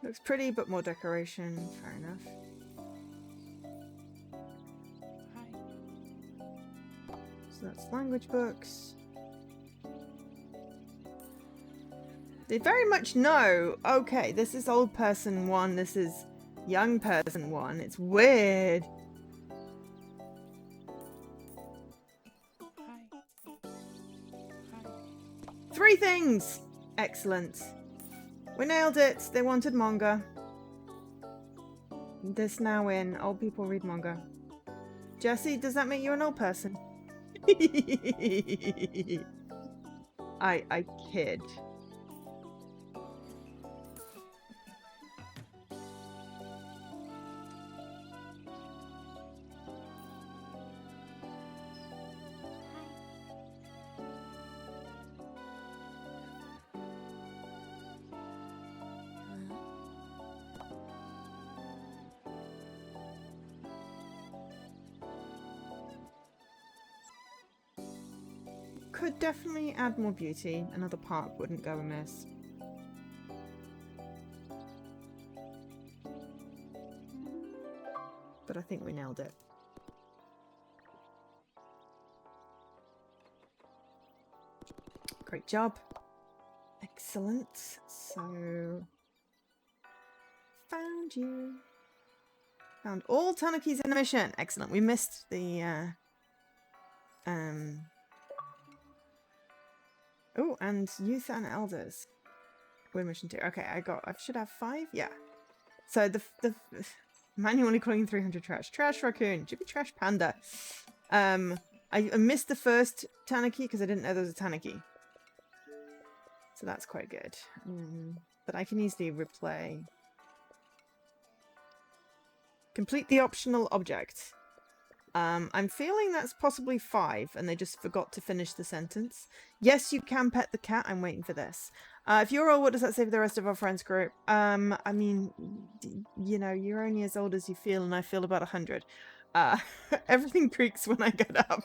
Looks pretty, but more decoration. Fair enough. So that's language books. They very much know. Okay, this is old person one. This is young person one. It's weird. Three things. Excellent. We nailed it. They wanted manga. This now in. Old people read manga. Jesse, does that make you an old person? I kid. Could definitely add more beauty. Another park wouldn't go amiss. But I think we nailed it. Great job. Excellent. So, found you. Found all tanukis in the mission. Excellent. We missed the oh, and youth and elders. We're mission 2. Okay, I should have 5? Yeah. So the manually calling 300 trash. Trash raccoon. Chippy trash panda. I missed the first tanuki because I didn't know there was a tanuki. So that's quite good. But I can easily replay. Complete the optional object. I'm feeling that's possibly 5, and they just forgot to finish the sentence. Yes, you can pet the cat. I'm waiting for this. If you're old, what does that say for the rest of our friends group? I mean, you know, you're only as old as you feel, and I feel about 100. Everything creaks when I get up.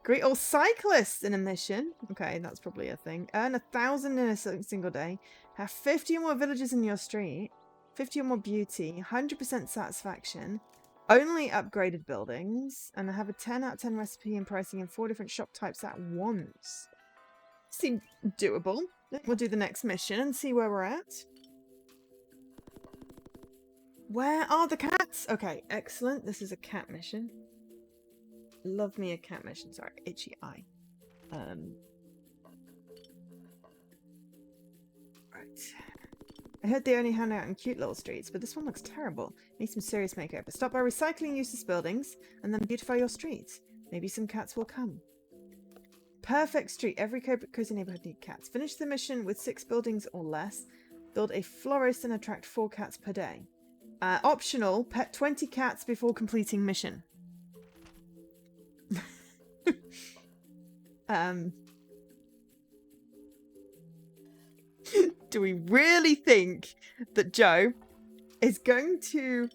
Great old cyclist in a mission. Okay, that's probably a thing. Earn 1,000 in a single day. Have 50 or more villages in your street. 50 or more beauty. 100% satisfaction. Only upgraded buildings, and I have a 10 out of 10 recipe and pricing in 4 different shop types at once. Seems doable. We'll do the next mission and see where we're at. Where are the cats? Okay, excellent. This is a cat mission. Love me a cat mission. Sorry, itchy eye. Right. I heard they only hang out in cute little streets, but this one looks terrible. Needs some serious makeover. Stop by recycling useless buildings and then beautify your streets. Maybe some cats will come. Perfect street. Every cozy neighborhood needs cats. Finish the mission with 6 buildings or less. Build a florist and attract 4 cats per day. Optional, pet 20 cats before completing mission. Do we really think that Joe is going to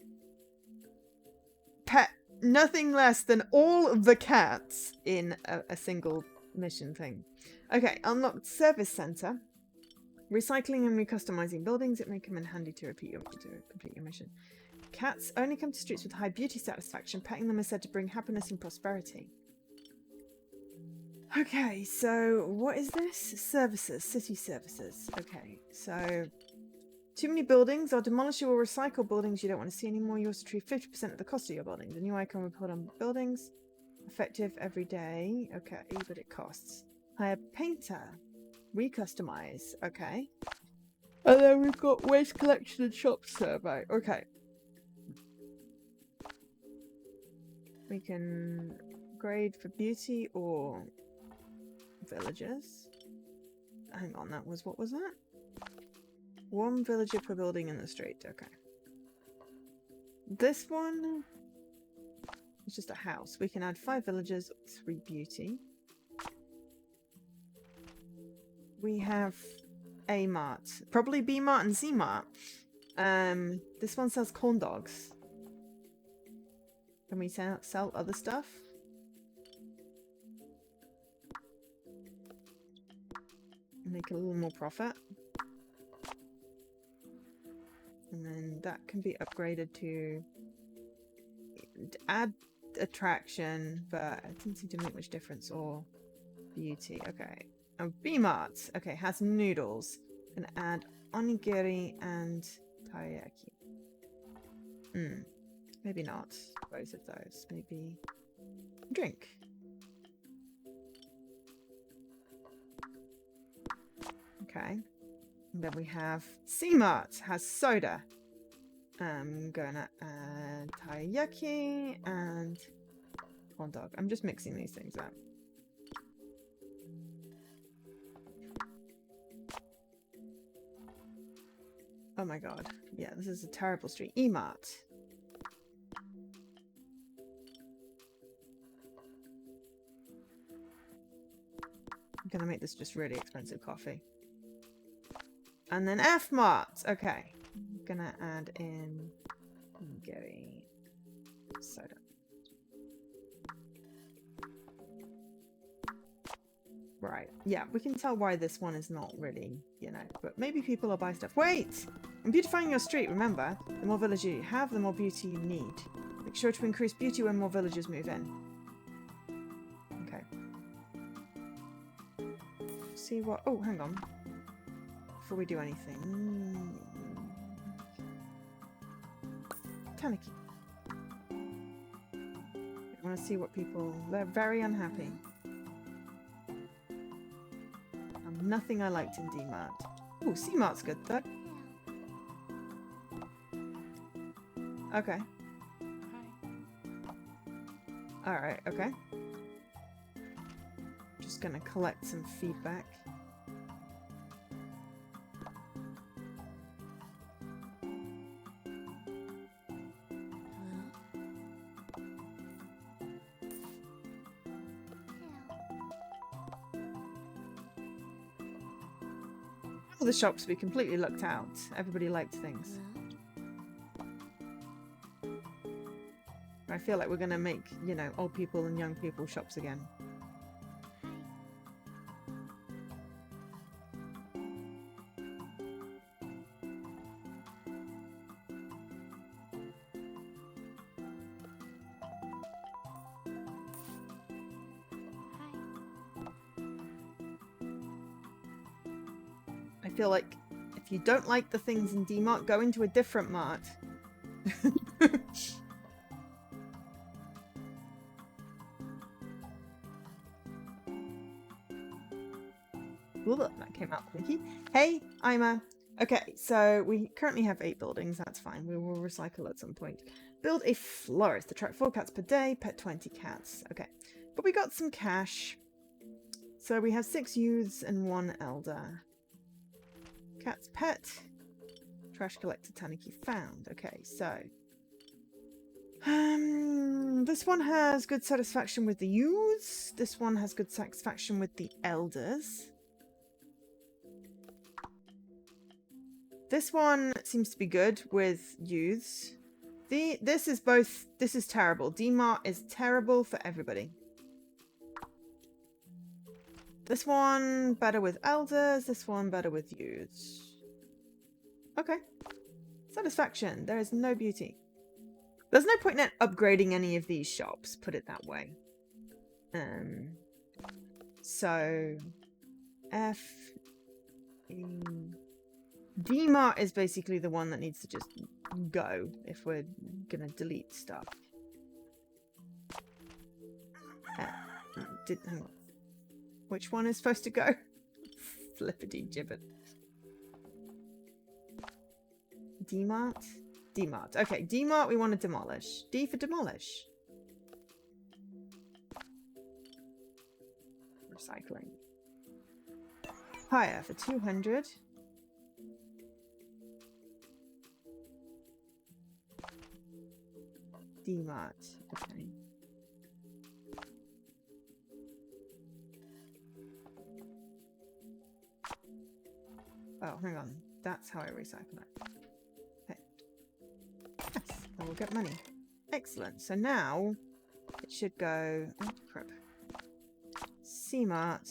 pet nothing less than all of the cats in a single mission thing? Okay, unlocked service center. Recycling and recustomizing buildings. It may come in handy to complete your mission. Cats only come to streets with high beauty satisfaction. Petting them is said to bring happiness and prosperity. Okay, so what is this? Services, city services. Okay, so too many buildings. I'll demolish or recycle buildings you don't want to see anymore. You also retrieve 50% of the cost of your buildings. A new icon will put on buildings. Effective every day. Okay, but it costs. Hire painter. Recustomize. Okay. And then we've got waste collection and shop survey. Okay. We can grade for beauty or villages. Hang on, what was that? 1 villager per building in the street. Okay. This one is just a house. We can add 5 villagers, 3 beauty. We have A Mart. Probably B Mart and C Mart. This one sells corn dogs. Can we sell other stuff? Make a little more profit. And then that can be upgraded to add attraction, but it doesn't seem to make much difference, or beauty. Okay. Oh, B-Mart. Okay, has noodles. Gonna add onigiri and taiyaki. Maybe not both of those. Maybe drink. Okay. And then we have C-Mart has soda. I'm gonna add taiyaki and corn dog. I'm just mixing these things up. Oh my god. Yeah, this is a terrible street. E-Mart. I'm gonna make this just really expensive coffee. And then F-Mart. Okay. I'm gonna add in onigiri soda. Right. Yeah, we can tell why this one is not really, you know, but maybe people will buy stuff. Wait! In beautifying your street, remember, the more villagers you have, the more beauty you need. Make sure to increase beauty when more villagers move in. Okay. See what... Oh, hang on. Before we do anything... Tanaki. I want to see what people... They're very unhappy. Nothing I liked in D-Mart. Oh, C-Mart's good though. Okay. Alright, okay. Just gonna collect some feedback. All the shops we completely looked out. Everybody liked things. I feel like we're gonna make, you know, old people and young people shops again. I feel like if you don't like the things in D-Mart, go into a different mart. Ooh, that came out quickly. Hey, Ima. Okay, so we currently have 8 buildings. That's fine. We will recycle at some point. Build a florist. Attract 4 cats per day. Pet 20 cats. Okay, but we got some cash. So we have 6 youths and 1 elder. Cat's pet. Trash collector Taniki found. Okay, so this one has good satisfaction with the youths. This one has good satisfaction with the elders. This one seems to be good with youths. This is terrible. D-Mart is terrible for everybody. This one better with elders. This one better with youths. Okay. Satisfaction. There is no beauty. There's no point in upgrading any of these shops, put it that way. So F E D-Mart is basically the one that needs to just go if we're gonna delete stuff. Hang on. Which one is supposed to go? Flippity gibbet. D-Mart? D-Mart. Okay, D-Mart we want to demolish. D for demolish. Recycling. Hire for 200. D-Mart. Okay. Oh, hang on. That's how I recycle it. Okay. Yes, I will get money. Excellent. So now it should go... Oh, crap. C-Mart.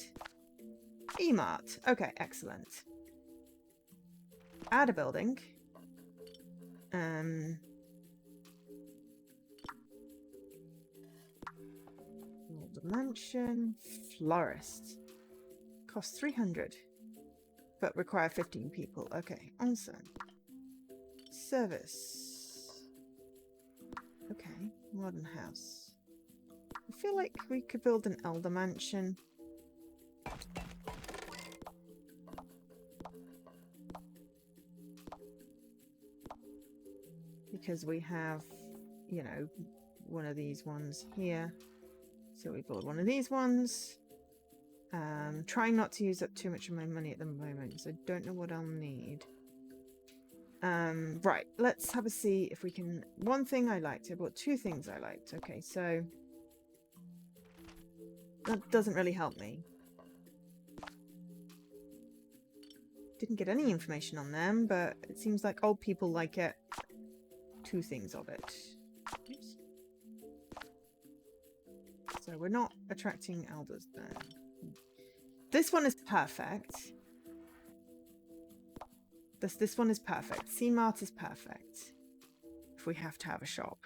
E-Mart. Okay, excellent. Add a building. The mansion. Florist. Costs 300. But require 15 people. Okay, awesome. Service. Okay, modern house. I feel like we could build an elder mansion. Because we have, you know, one of these ones here. So we build one of these ones. Trying not to use up too much of my money at the moment, because I don't know what I'll need. Right, let's have a see if we can... One thing I liked. I bought two things I liked. Okay, so... That doesn't really help me. Didn't get any information on them, but it seems like old people like it. Two things of it. Oops. So we're not attracting elders then. This one is perfect. This one is perfect. C-Mart is perfect. If we have to have a shop.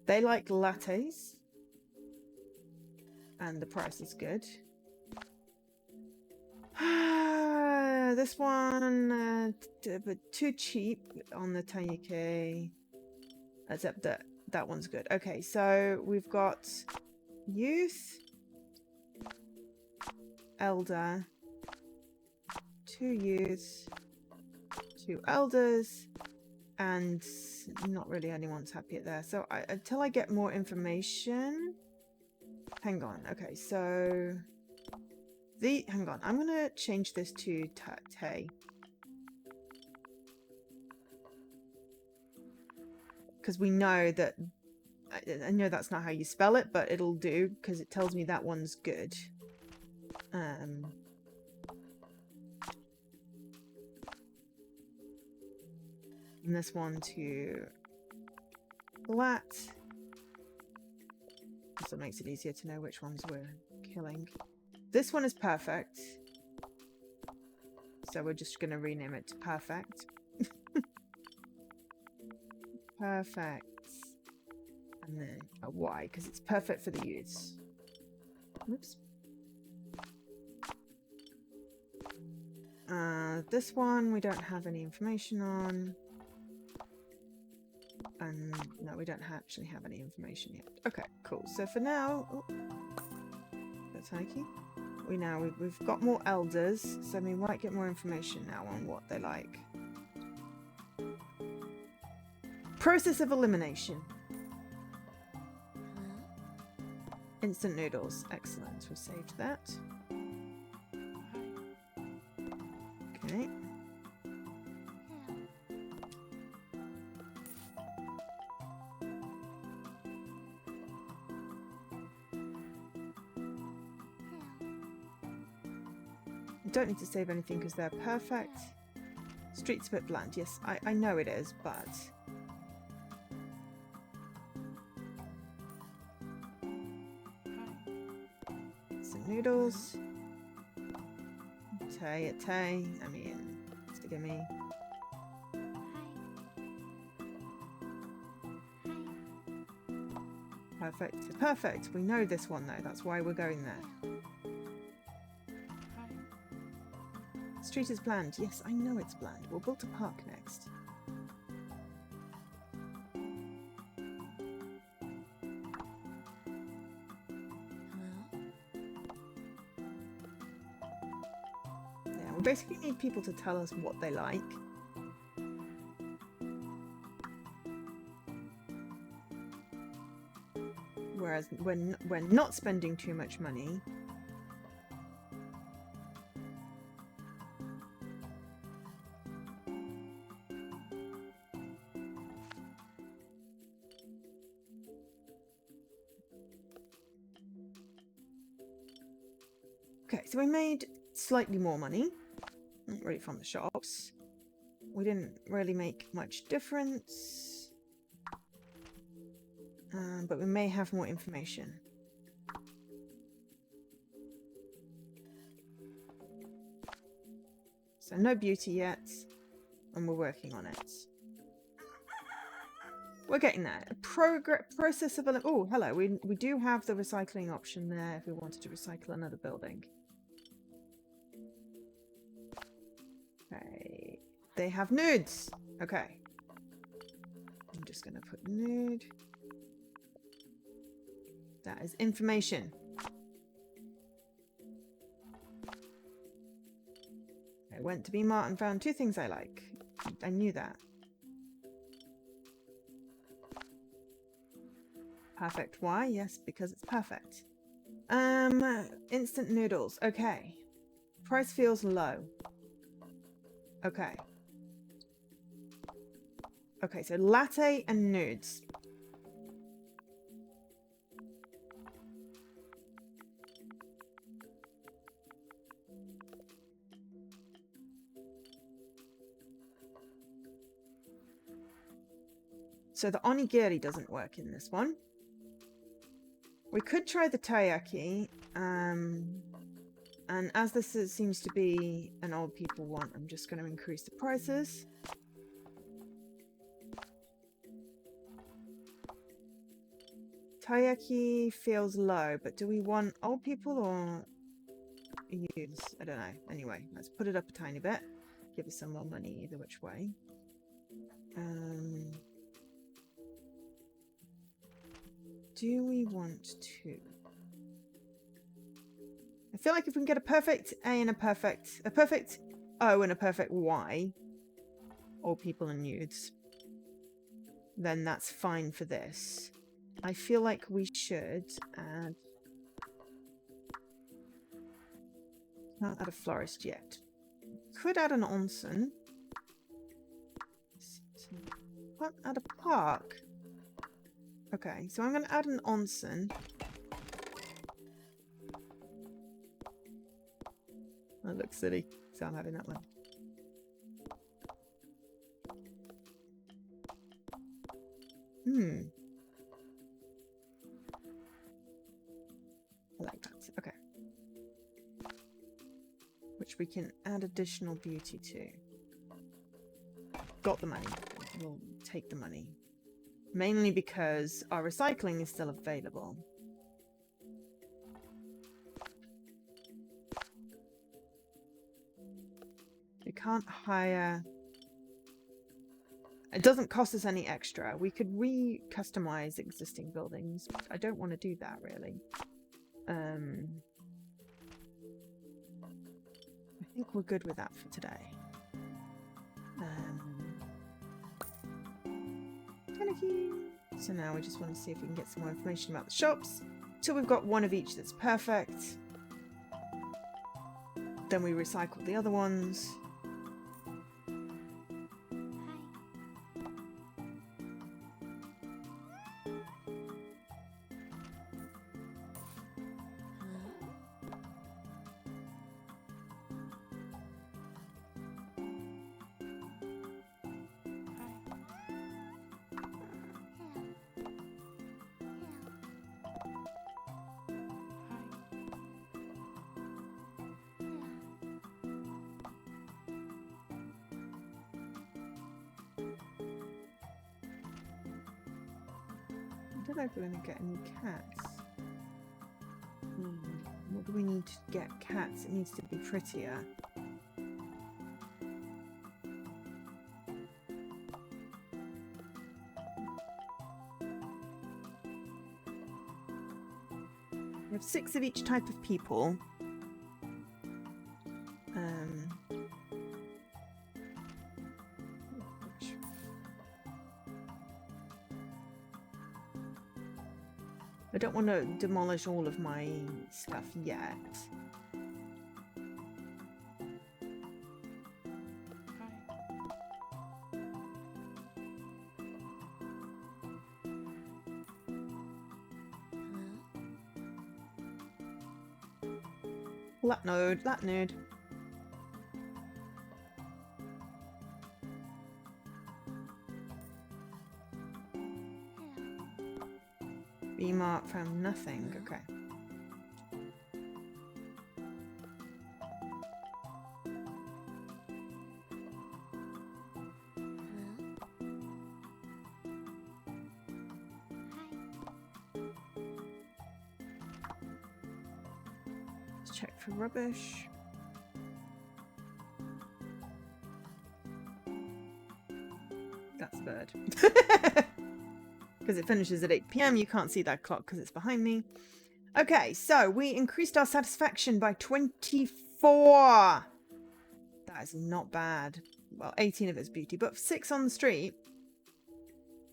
They like lattes. And the price is good. This one, but too cheap on the Tanyuke. Except that one's good. Okay, so we've got youth, elder, 2 youths, 2 elders, and not really anyone's happy at there. So until I get more information... Hang on. Okay, so... Hang on. I'm going to change this to Tay. Because we know that... I know that's not how you spell it, but it'll do, because it tells me that one's good. And this one to flat. So it makes it easier to know which ones we're killing. This one is perfect. So we're just going to rename it to perfect. Perfect. And then a Y, because it's perfect for the youths. Oops. This one we don't have any information on. And no, we don't actually have any information yet. Okay, cool. So for now, that's Hikey. We've got more elders, so we might get more information now on what they like. Process of elimination. Instant noodles. Excellent. We saved that. Okay. Don't need to save anything because they're perfect. Street's a bit bland. Yes, I know it is, but... Some noodles. Tay. I mean, stick at me. Perfect. Perfect. We know this one though. That's why we're going there. Street is bland. Yes, I know it's bland. We'll build a park next. Yeah, we basically need people to tell us what they like. Whereas when we're not spending too much money, okay, so we made slightly more money, not really from the shops. we didn't really make much difference. But we may have more information. So no beauty yet, and we're working on it. We're getting there. Process of... Oh, hello. We do have the recycling option there if we wanted to recycle another building. Okay. They have nudes. Okay. I'm just going to put nude. That is information. I went to B Mart and found 2 things I like. I knew that. Perfect. Why? Yes, because it's perfect. Instant noodles. Okay. Price feels low. Okay. Okay, so latte and nudes. So the onigiri doesn't work in this one. We could try the taiyaki. And as this seems to be an old people want, I'm just going to increase the prices. Taiyaki feels low, but do we want old people or youths? I don't know. Anyway, let's put it up a tiny bit. Give us some more money either which way. Do we want to? I feel like if we can get a perfect A and a perfect O and a perfect Y, old people and youths, then that's fine for this. I feel like we should add... Not add a florist yet. Could add an onsen. Can't add a park. Okay, so I'm going to add an onsen. That looks silly, so I'm adding that one. I like that. Okay. Which we can add additional beauty to. Got the money. We'll take the money. Mainly because our recycling is still available. We can't hire... It doesn't cost us any extra. We could re-customize existing buildings. I don't want to do that, really. I think we're good with that for today. So now we just want to see if we can get some more information about the shops. Till we've got one of each that's perfect. Then we recycle the other ones. I don't know if we're going to get any cats. What do we need to get cats? It needs to be prettier. We have 6 of each type of people. I don't want to demolish all of my stuff yet. That node. B-Mart found nothing. Okay. Let's check for rubbish. That's the bird. Because it finishes at 8 p.m. You can't see that clock because it's behind me. Okay, so we increased our satisfaction by 24. That is not bad. Well, 18 of it's beauty, but 6 on the street.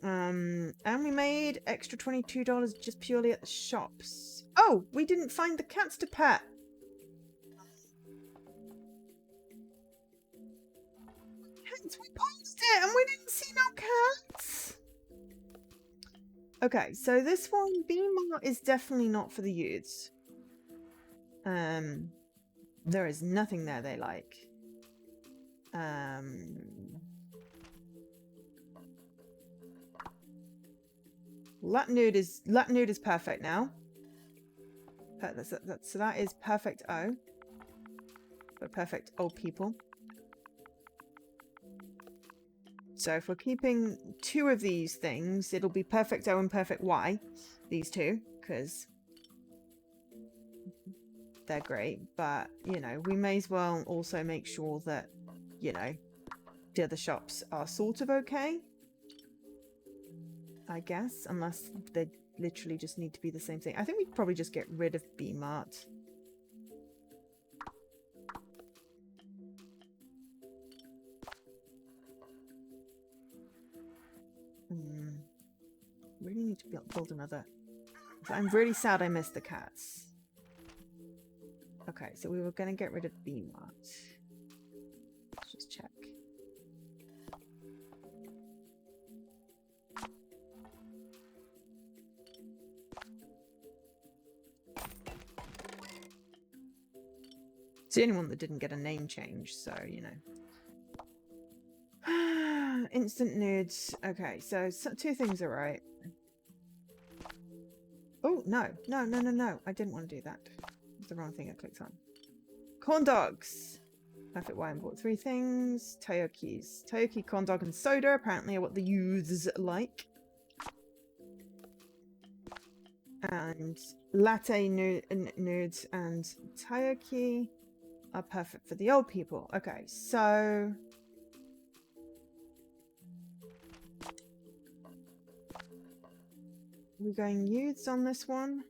And we made extra $22 just purely at the shops. Oh, we didn't find the cats to pet. Cats, we paused it and we didn't see no cats. Okay, so this one, B-Mart, is definitely not for the youths. There is nothing there they like. Lat nude is perfect now. So that is perfect O. But perfect old people. So if we're keeping 2 of these things, it'll be perfect O and perfect Y. These 2, because they're great. But, you know, we may as well also make sure that, you know, the other shops are sort of okay. I guess, unless they literally just need to be the same thing. I think we'd probably just get rid of B-Mart. Really need to build another. I'm really sad I missed the cats. Okay, so we were going to get rid of B-Mart. Let's just check. It's the only one that didn't get a name change, so, you know. Instant nudes. Okay, so 2 things are right. Oh, no. No. I didn't want to do that. It's the wrong thing I clicked on. Corn dogs. Perfect wine. Bought 3 things. Taiyokis. Taiyaki, corn dog, and soda apparently are what the youths like. And latte nudes and taiyaki are perfect for the old people. Okay, so we're going youths on this one.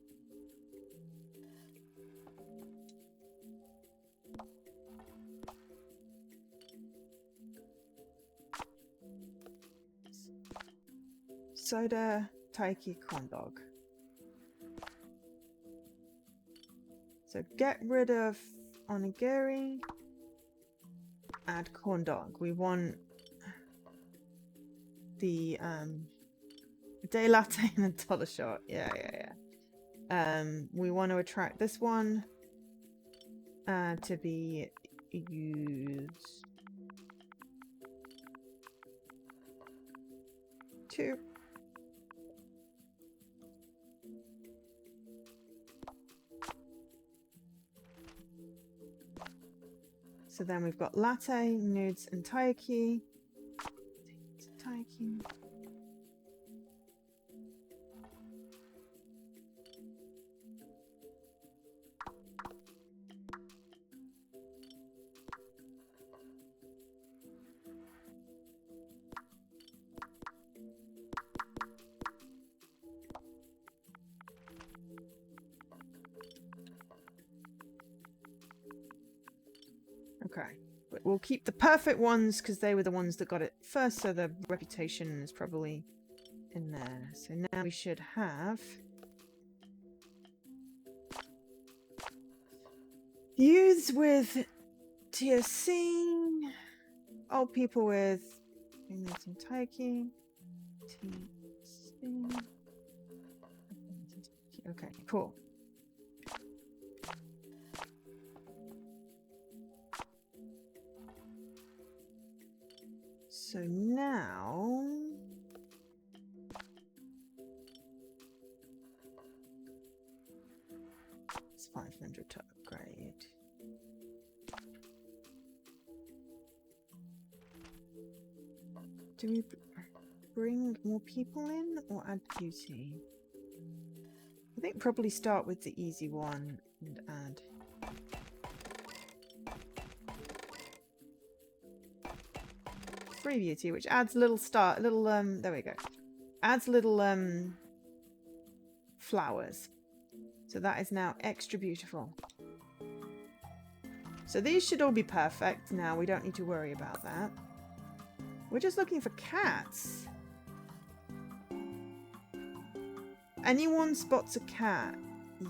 Soda, taiki, corn dog. So get rid of onigiri. Add corn dog. We want the day latte and a dollar shot. Yeah. We want to attract this one to be used. 2. So then we've got latte, nudes, and taiki. Taiki. Okay, but we'll keep the perfect ones because they were the ones that got it first, so the reputation is probably in there. So now we should have youths with TSC, old people with some taiki. Okay, cool. So now 500 to upgrade. Do we bring more people in or add beauty? I think probably start with the easy one and add. Free beauty, which adds little there we go. Adds little flowers. So that is now extra beautiful. So these should all be perfect now. We don't need to worry about that. We're just looking for cats. Anyone spots a cat,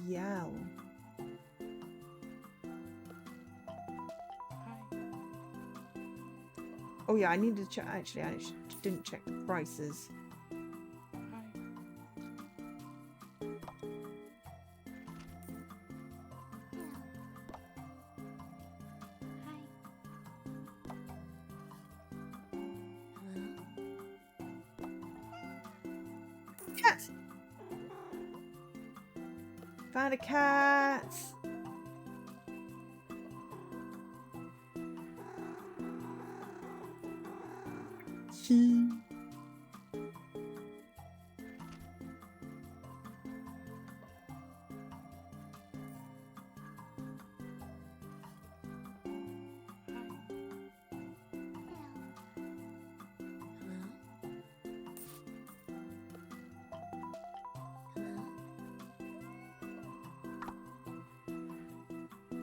yell. Oh yeah, I needed to check. Actually, I didn't check the prices. Cat! Found a cat!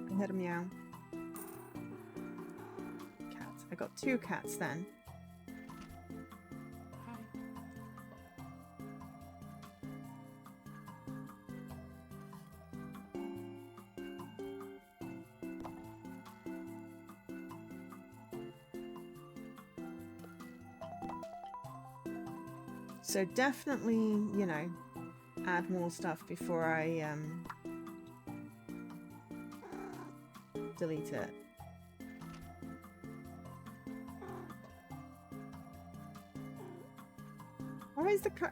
I heard a meow. Cats. I got 2 cats then. So definitely, you know, add more stuff before I delete it.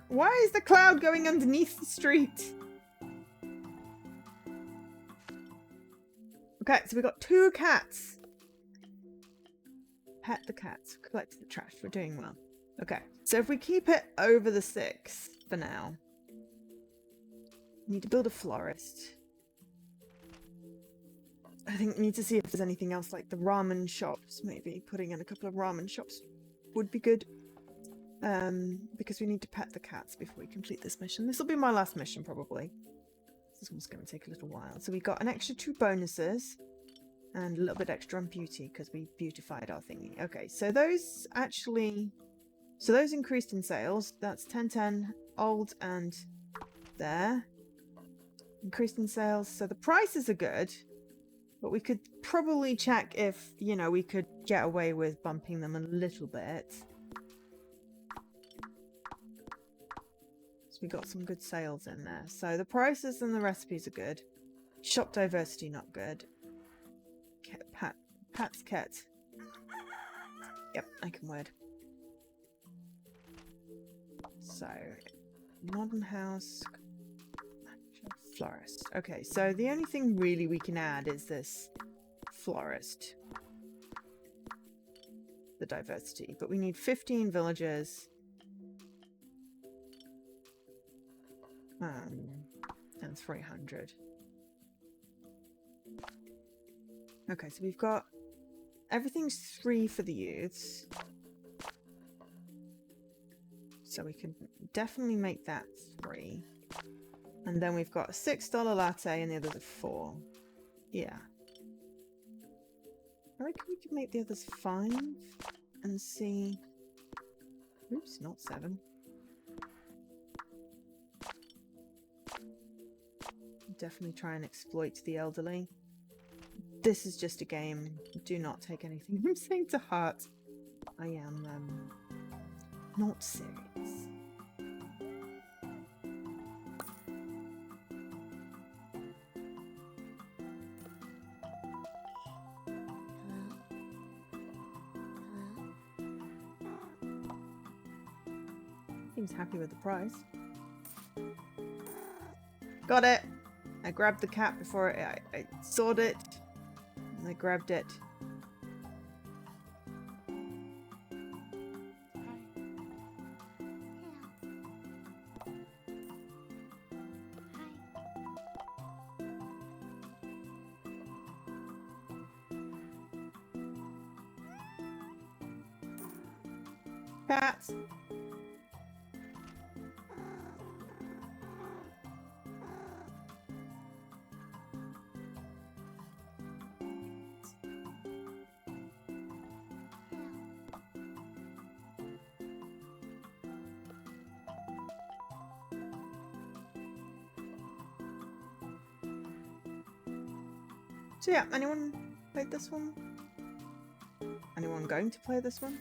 Why is the cloud going underneath the street? Okay, so we got 2 cats. Pet the cats. Collect the trash. We're doing well. Okay, so if we keep it over the 6 for now, we need to build a florist. I think we need to see if there's anything else like the ramen shops. Maybe putting in a couple of ramen shops would be good. Because we need to pet the cats before we complete this mission. This will be my last mission probably. This one's going to take a little while. So we got an extra 2 bonuses and a little bit extra on beauty because we beautified our thingy. Okay, so those actually... So those increased in sales. That's 1010, old, and there. Increased in sales. So the prices are good. But we could probably check if, you know, we could get away with bumping them a little bit. So we got some good sales in there. So the prices and the recipes are good. Shop diversity not good. Pat's cat. Yep, I can word. So, modern house, florist. Okay, so the only thing really we can add is this florist. The diversity. But we need 15 villagers. And 300. Okay, so we've got everything's 3 for the youths. So we can definitely make that 3. And then we've got a $6 latte and the others are 4. Yeah. I reckon we could make the others 5 and see. Oops, not 7. Definitely try and exploit the elderly. This is just a game. Do not take anything I'm saying to heart. I am not serious. Seems happy with the price. Got it. I grabbed the cat before I saw it. And I grabbed it. Cats. So yeah, anyone played this one? Anyone going to play this one?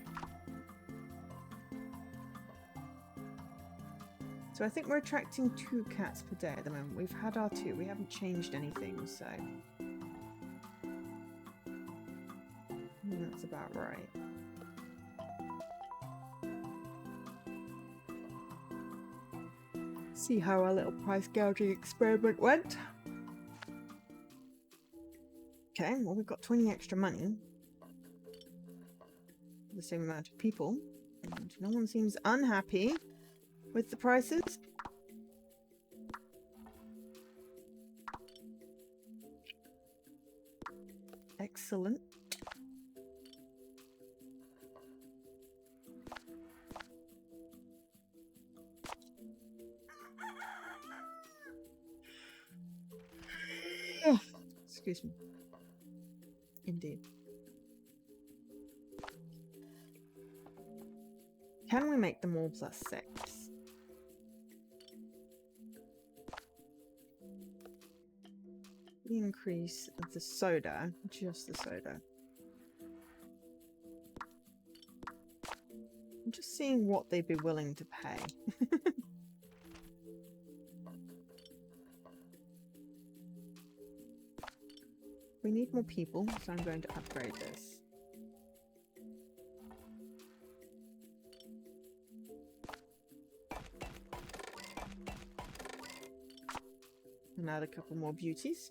So I think we're attracting 2 cats per day at the moment. We've had our 2. We haven't changed anything, so... that's about right. See how our little price gouging experiment went. Okay, well we've got 20 extra money. The same amount of people. And no one seems unhappy with the prices. Excellent. Oh, excuse me. Indeed. Can we make them all +6? The increase of the soda, just the soda. I'm just seeing what they'd be willing to pay. We need more people, so I'm going to upgrade this. And add a couple more beauties.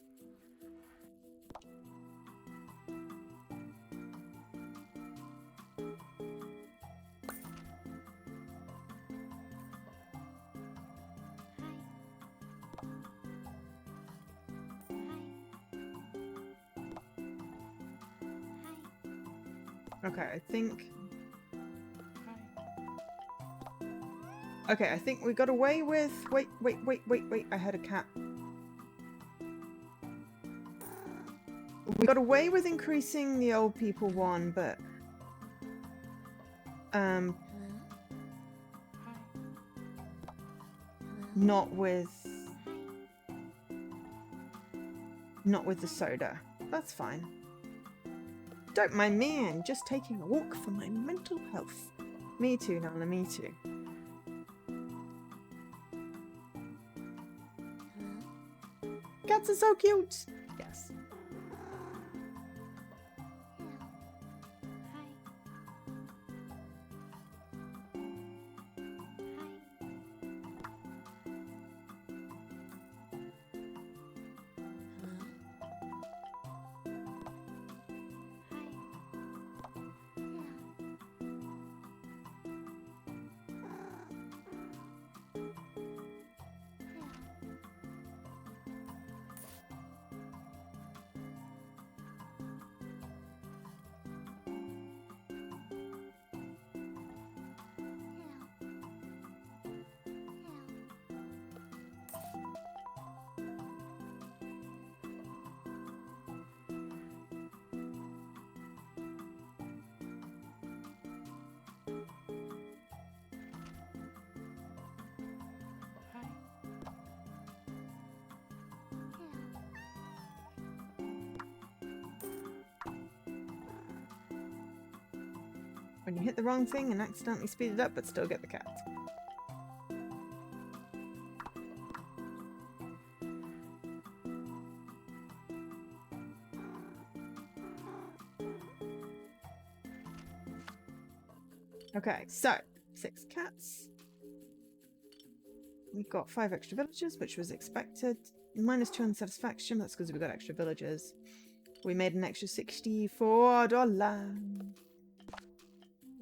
Okay, I think... Okay, I think we got away with... Wait, I had a cat. We got away with increasing the old people one, but... Not with the soda. That's fine. Don't mind me, I'm just taking a walk for my mental health. Me too, Nala, me too. Cats are so cute! Yes. When you hit the wrong thing and accidentally speed it up, but still get the cat. Okay, so 6 cats. We've got 5 extra villagers, which was expected. -2 on satisfaction. That's because we got extra villagers. We made an extra $64.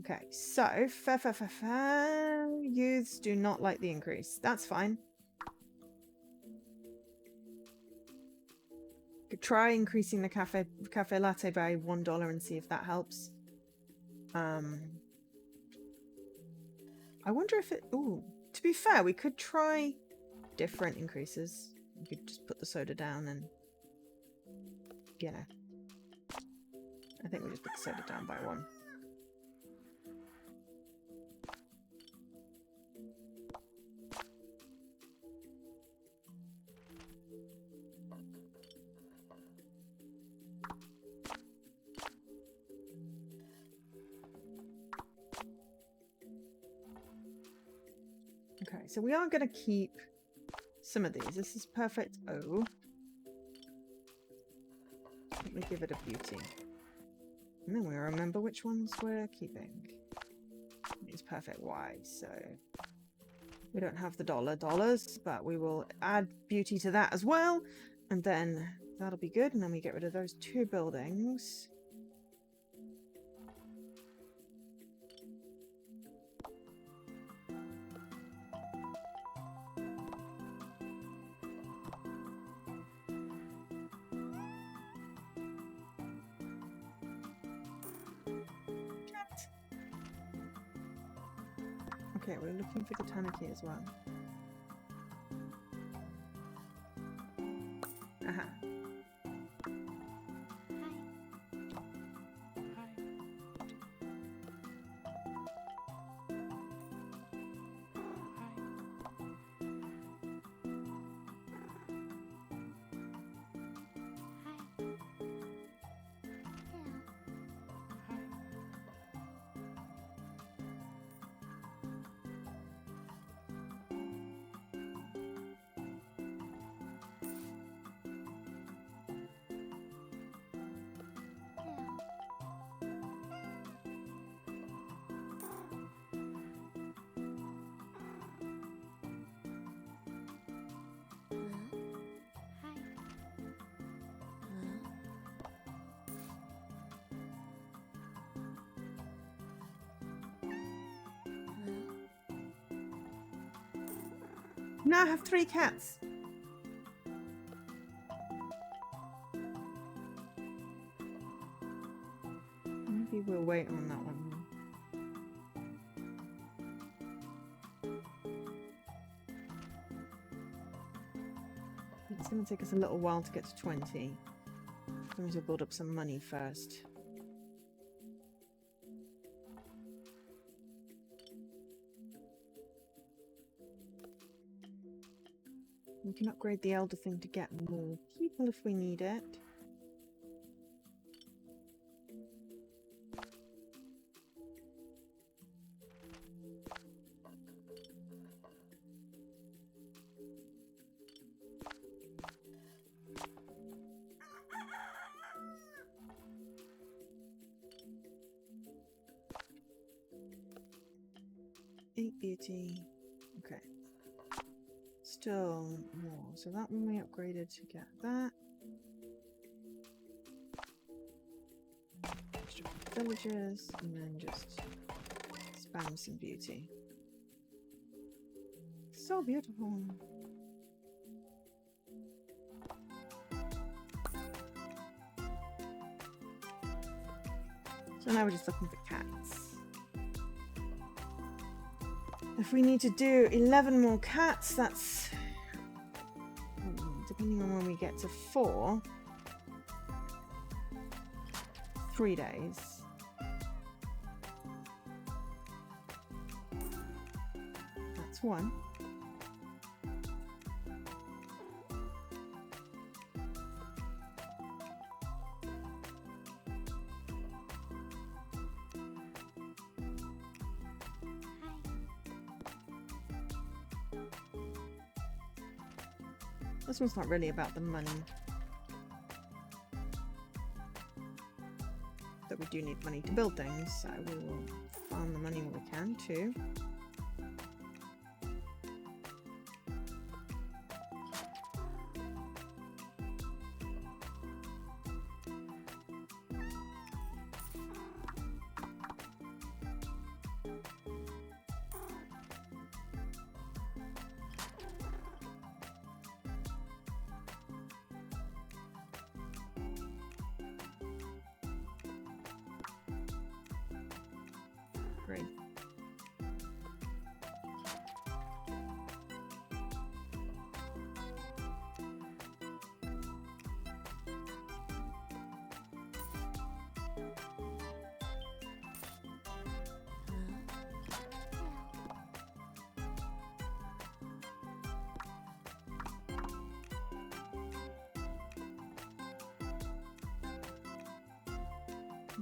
Okay, so youths do not like the increase. That's fine. Could try increasing the cafe latte by $1 and see if that helps. I wonder if it. Ooh, to be fair, we could try different increases. We could just put the soda down and, you know. I think we just put the soda down by 1. Okay, so we are going to keep some of these. This is perfect. Oh. Let me give it a beauty. And then we remember which ones we're keeping. It's perfect Y, so we don't have the dollars, but we will add beauty to that as well. And then that'll be good. And then we get rid of those 2 buildings. Okay, we're looking for the tanuki as well. Aha. Now I have 3 cats. Maybe we'll wait on that one. It's going to take us a little while to get to 20. We need to build up some money first. We can upgrade the elder thing to get more people if we need it. Beauty. Okay. Still more. So that one we upgraded to get that. Extra villages, and then just spam some beauty. So beautiful. So now we're just looking for cats. If we need to do 11 more cats, that's, depending on when we get to 4, 3 days. That's 1. This one's not really about the money. But we do need money to build things, so we will farm the money when we can too.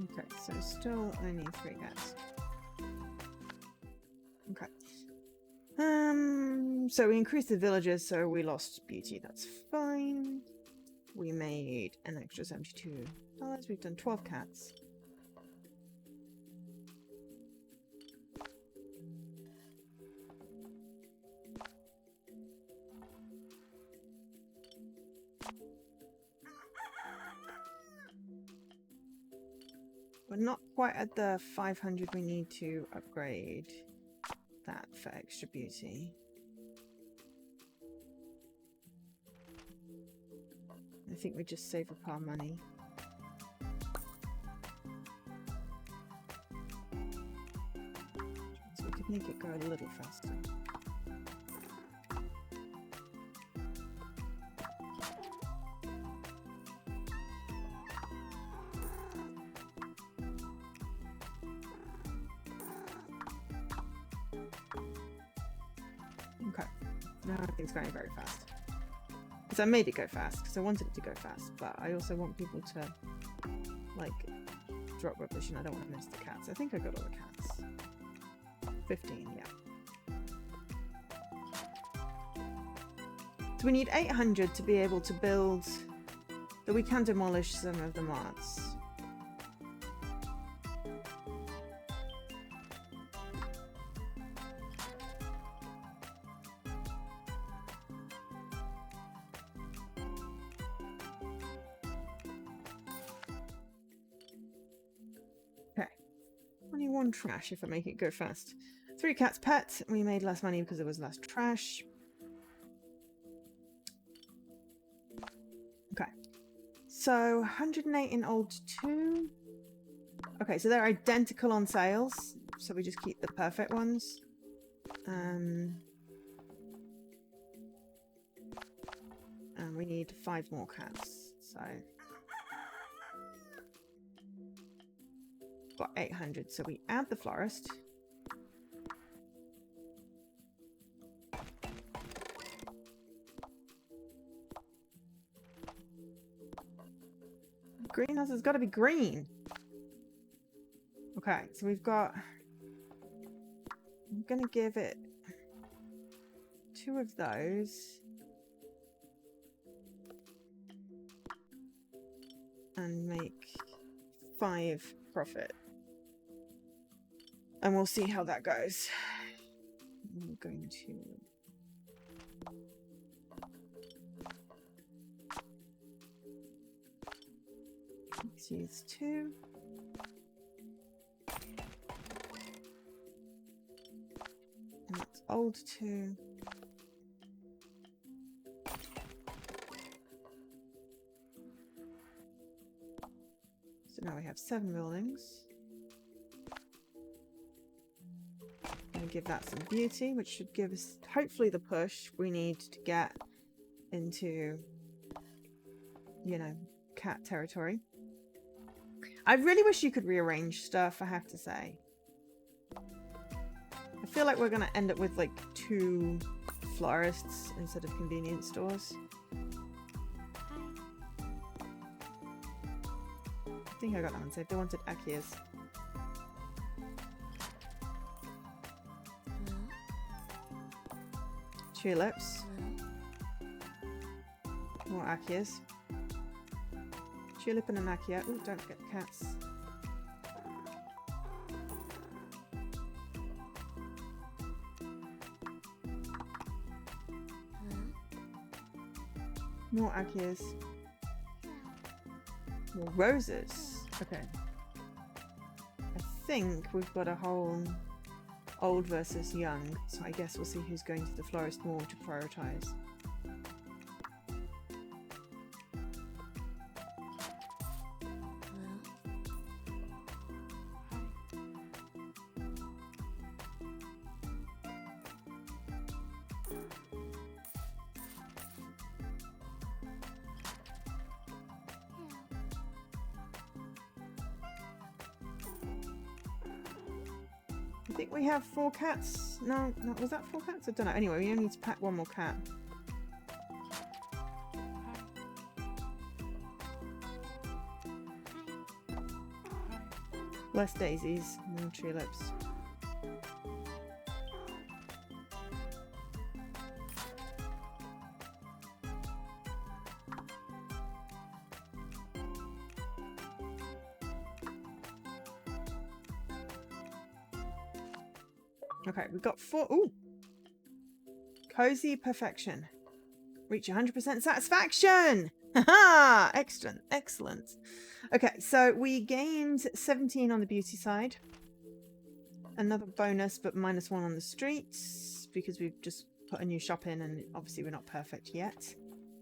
Okay, so still only 3 cats. Okay. So we increased the villagers, so we lost beauty. That's fine. We made an extra $72. We've done 12 cats. We're not quite at the 500 we need to upgrade that for extra beauty. I think we just save up our money. So we could make it go a little faster. Okay, now everything's going very fast. Because I made it go fast, because I wanted it to go fast, but I also want people to, like, drop rubbish, and I don't want to miss the cats. I think I got all the cats. 15, yeah. So we need 800 to be able to build, that we can demolish some of the marts. One trash if I make it go fast. 3 cats pet. We made less money because there was less trash. Okay. So 108 in old 2. Okay, so they're identical on sales. So we just keep the perfect ones. And we need 5 more cats. So got 800, so we add the florist. Greenhouse has got to be green. Okay, so we've got, I'm gonna give it 2 of those and make 5 profit. And we'll see how that goes. I'm going to... let's use 2. And that's old 2. So now we have 7 buildings. Give that some beauty, which should give us hopefully the push we need to get into, you know, cat territory. I really wish you could rearrange stuff, I have to say. I feel like we're going to end up with like 2 florists instead of convenience stores. I think I got that one saved. They wanted Akias. Tulips. More Akias. Tulip and an Akia. Oh, don't forget the cats. More Akias. More roses. Okay. I think we've got a whole old versus young, so I guess we'll see who's going to the florist more to prioritize. I think we have 4 cats. No, was that 4 cats? I don't know. Anyway, we only need to pack 1 more cat. Less daisies, more tulips. Okay, we've got 4. Ooh! Cozy perfection. Reach 100% satisfaction! Haha! Excellent, excellent. Okay, so we gained 17 on the beauty side. Another bonus, but -1 on the streets, because we've just put a new shop in and obviously we're not perfect yet.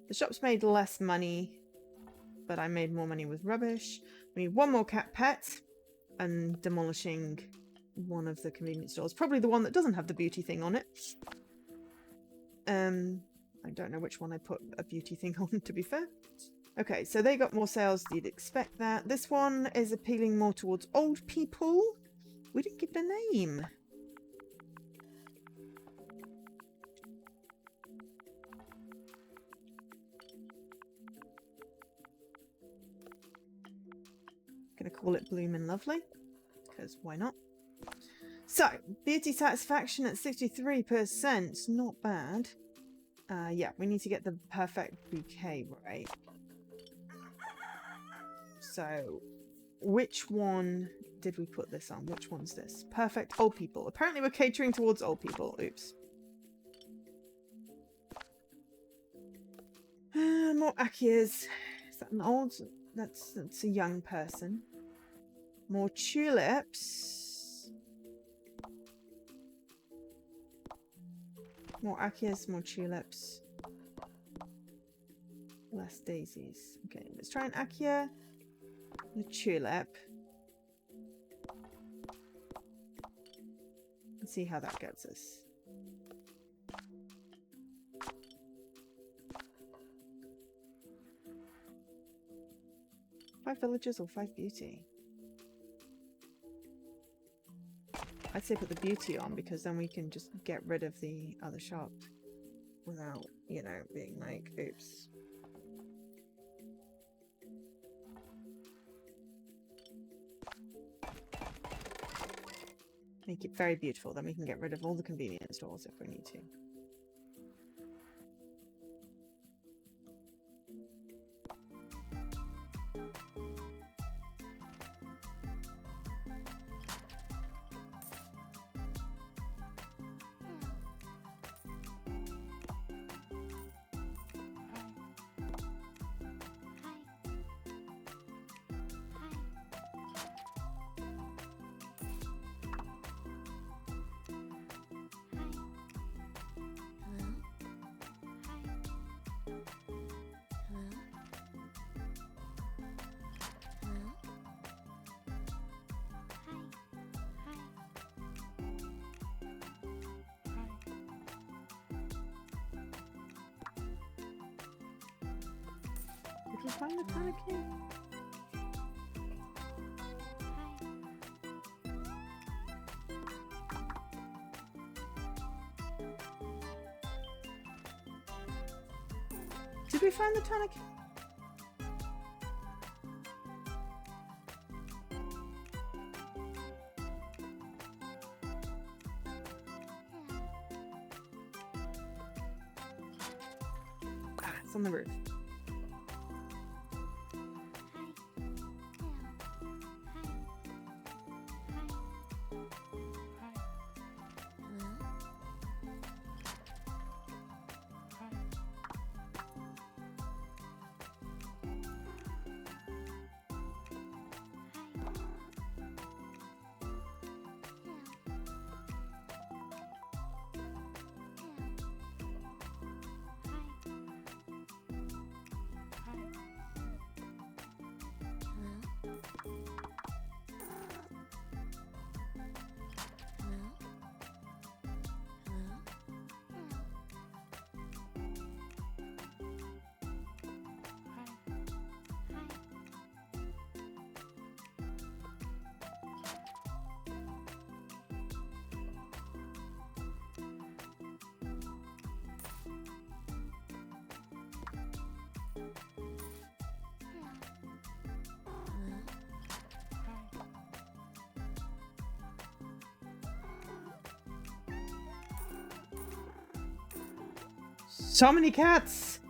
The shop's made less money, but I made more money with rubbish. We need 1 more cat pet and demolishing one of the convenience stores. Probably the one that doesn't have the beauty thing on it. I don't know which one I put a beauty thing on, to be fair. Okay, so they got more sales. You'd expect that. This one is appealing more towards old people. We didn't give it a name. Gonna call it Bloom and Lovely, because why not? So, beauty satisfaction at 63%. Not bad. Yeah, we need to get the perfect bouquet right. So, which one did we put this on? Which one's this? Perfect old people. Apparently we're catering towards old people. Oops. More Akias. Is that an old? That's a young person. More tulips. More Akias, more tulips. Less daisies. Okay, let's try an Akia. A tulip. Let's see how that gets us. Five villagers or 5 beauty? I'd say put the beauty on, because then we can just get rid of the other shop without, you know, being like, oops. Make it very beautiful, then we can get rid of all the convenience stores if we need to. Did we find the panic? Did we find the tonic? Ah, it's on the roof. So many cats!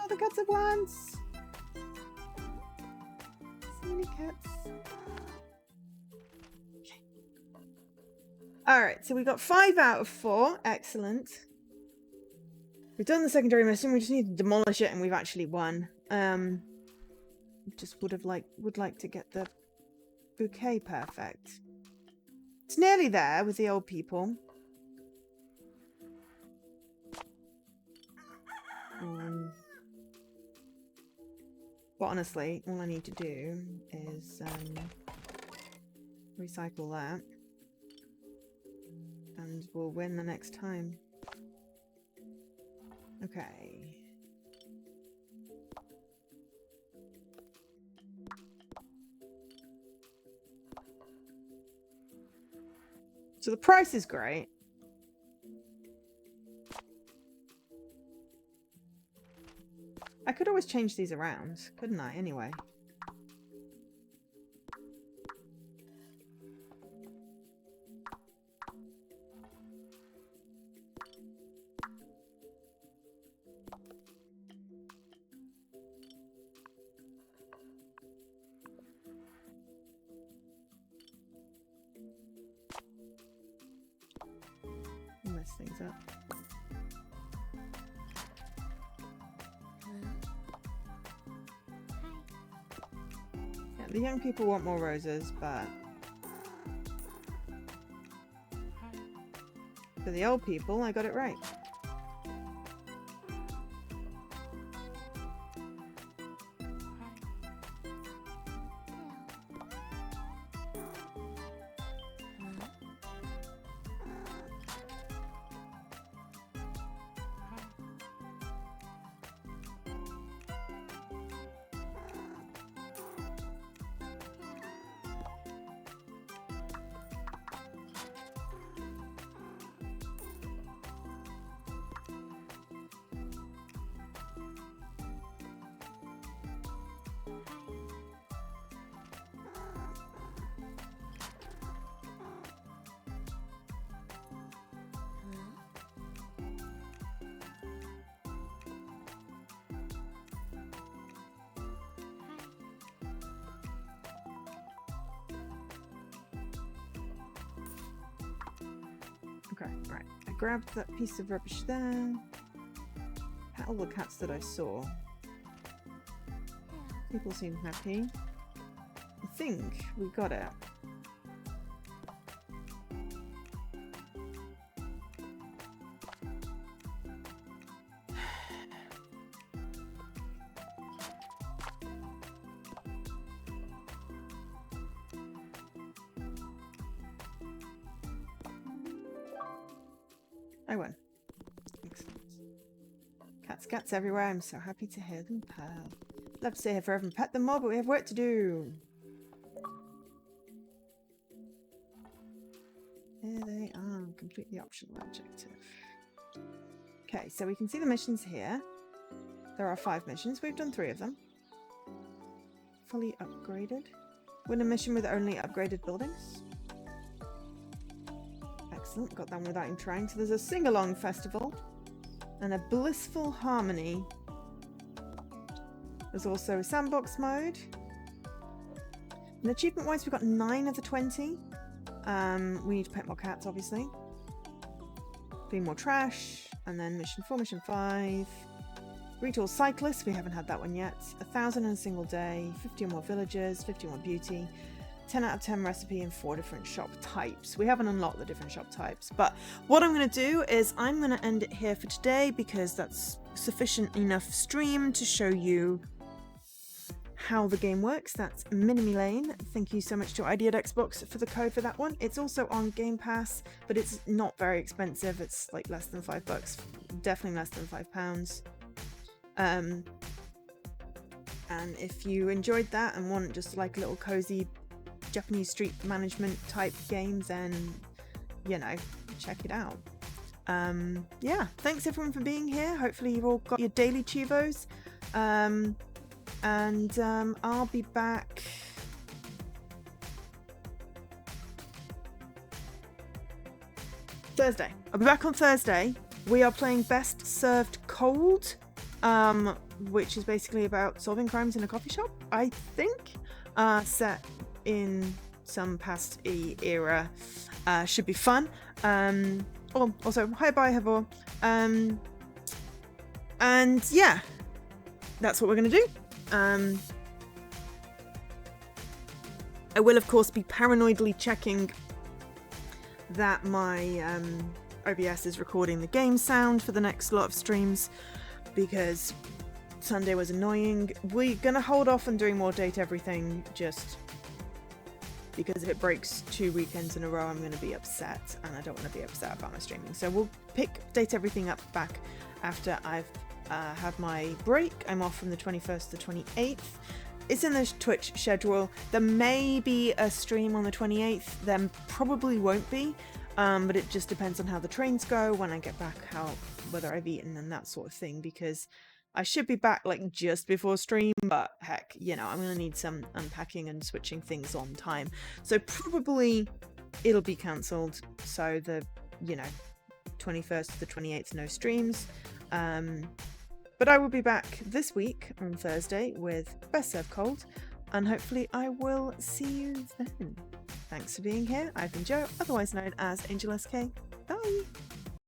All the cats at once! So many cats. Okay. Alright, so we got 5 out of 4. Excellent. We've done the secondary mission, we just need to demolish it and we've actually won. Just would like to get the bouquet perfect. It's nearly there with the old people. But honestly, all I need to do is recycle that. And we'll win the next time. Okay. So the price is great. I could always change these around, couldn't I, anyway? Mess things up. Yeah, the young people want more roses, but for the old people, I got it right. Okay, right. I grabbed that piece of rubbish there. All the cats that I saw. People seem happy. I think we got it. I won. Excellent. Cats everywhere. I'm so happy to hear them purr. Love to stay here forever and pet them more, but we have work to do. Here they are. Complete the optional objective. Okay, so we can see the missions here. There are 5 missions. We've done 3 of them. Fully upgraded. Win a mission with only upgraded buildings. Excellent. Got that one without even trying. So there's a sing-along festival and a blissful harmony. There's also a sandbox mode. And achievement-wise, we've got 9 of the 20. We need to pet more cats, obviously. Clean more trash. And then mission 4, mission 5. Retool cyclists. We haven't had that one yet. 1,000 in a single day. 50 or more villagers. 50 or more beauty. 10 out of 10 recipe and 4 different shop types. We haven't unlocked the different shop types, but what I'm going to do is I'm going to end it here for today because that's sufficient enough stream to show you how the game works. That's Minami Lane. Thank you so much to Ideate Xbox for the code for that one. It's also on Game Pass, but it's not very expensive. It's like less than $5, definitely less than £5. And if you enjoyed that and want just like a little cozy Japanese street management type games, then you know, check it out. Yeah, thanks everyone for being here. Hopefully you've all got your daily chivos, and I'll be back Thursday. I'll be back on Thursday. We are playing Best Served Cold, which is basically about solving crimes in a coffee shop, I think. Set in some past era. Should be fun. Also, hi bye Havor. And yeah, that's what we're going to do. I will, of course, be paranoidly checking that my OBS is recording the game sound for the next lot of streams, because Sunday was annoying. We're going to hold off on doing more Date Everything, just because if it breaks 2 weekends in a row, I'm going to be upset, and I don't want to be upset about my streaming. So we'll pick Date Everything up back after I've had my break. I'm off from the 21st to the 28th. It's in the Twitch schedule. There may be a stream on the 28th. There probably won't be, but it just depends on how the trains go, when I get back, whether I've eaten and that sort of thing, because I should be back like just before stream, but heck, you know, I'm going to need some unpacking and switching things on time. So probably it'll be cancelled. So the, 21st to the 28th, no streams. But I will be back this week on Thursday with Best Served Cold, and hopefully I will see you then. Thanks for being here. I've been Jo, otherwise known as Angel SK. Bye!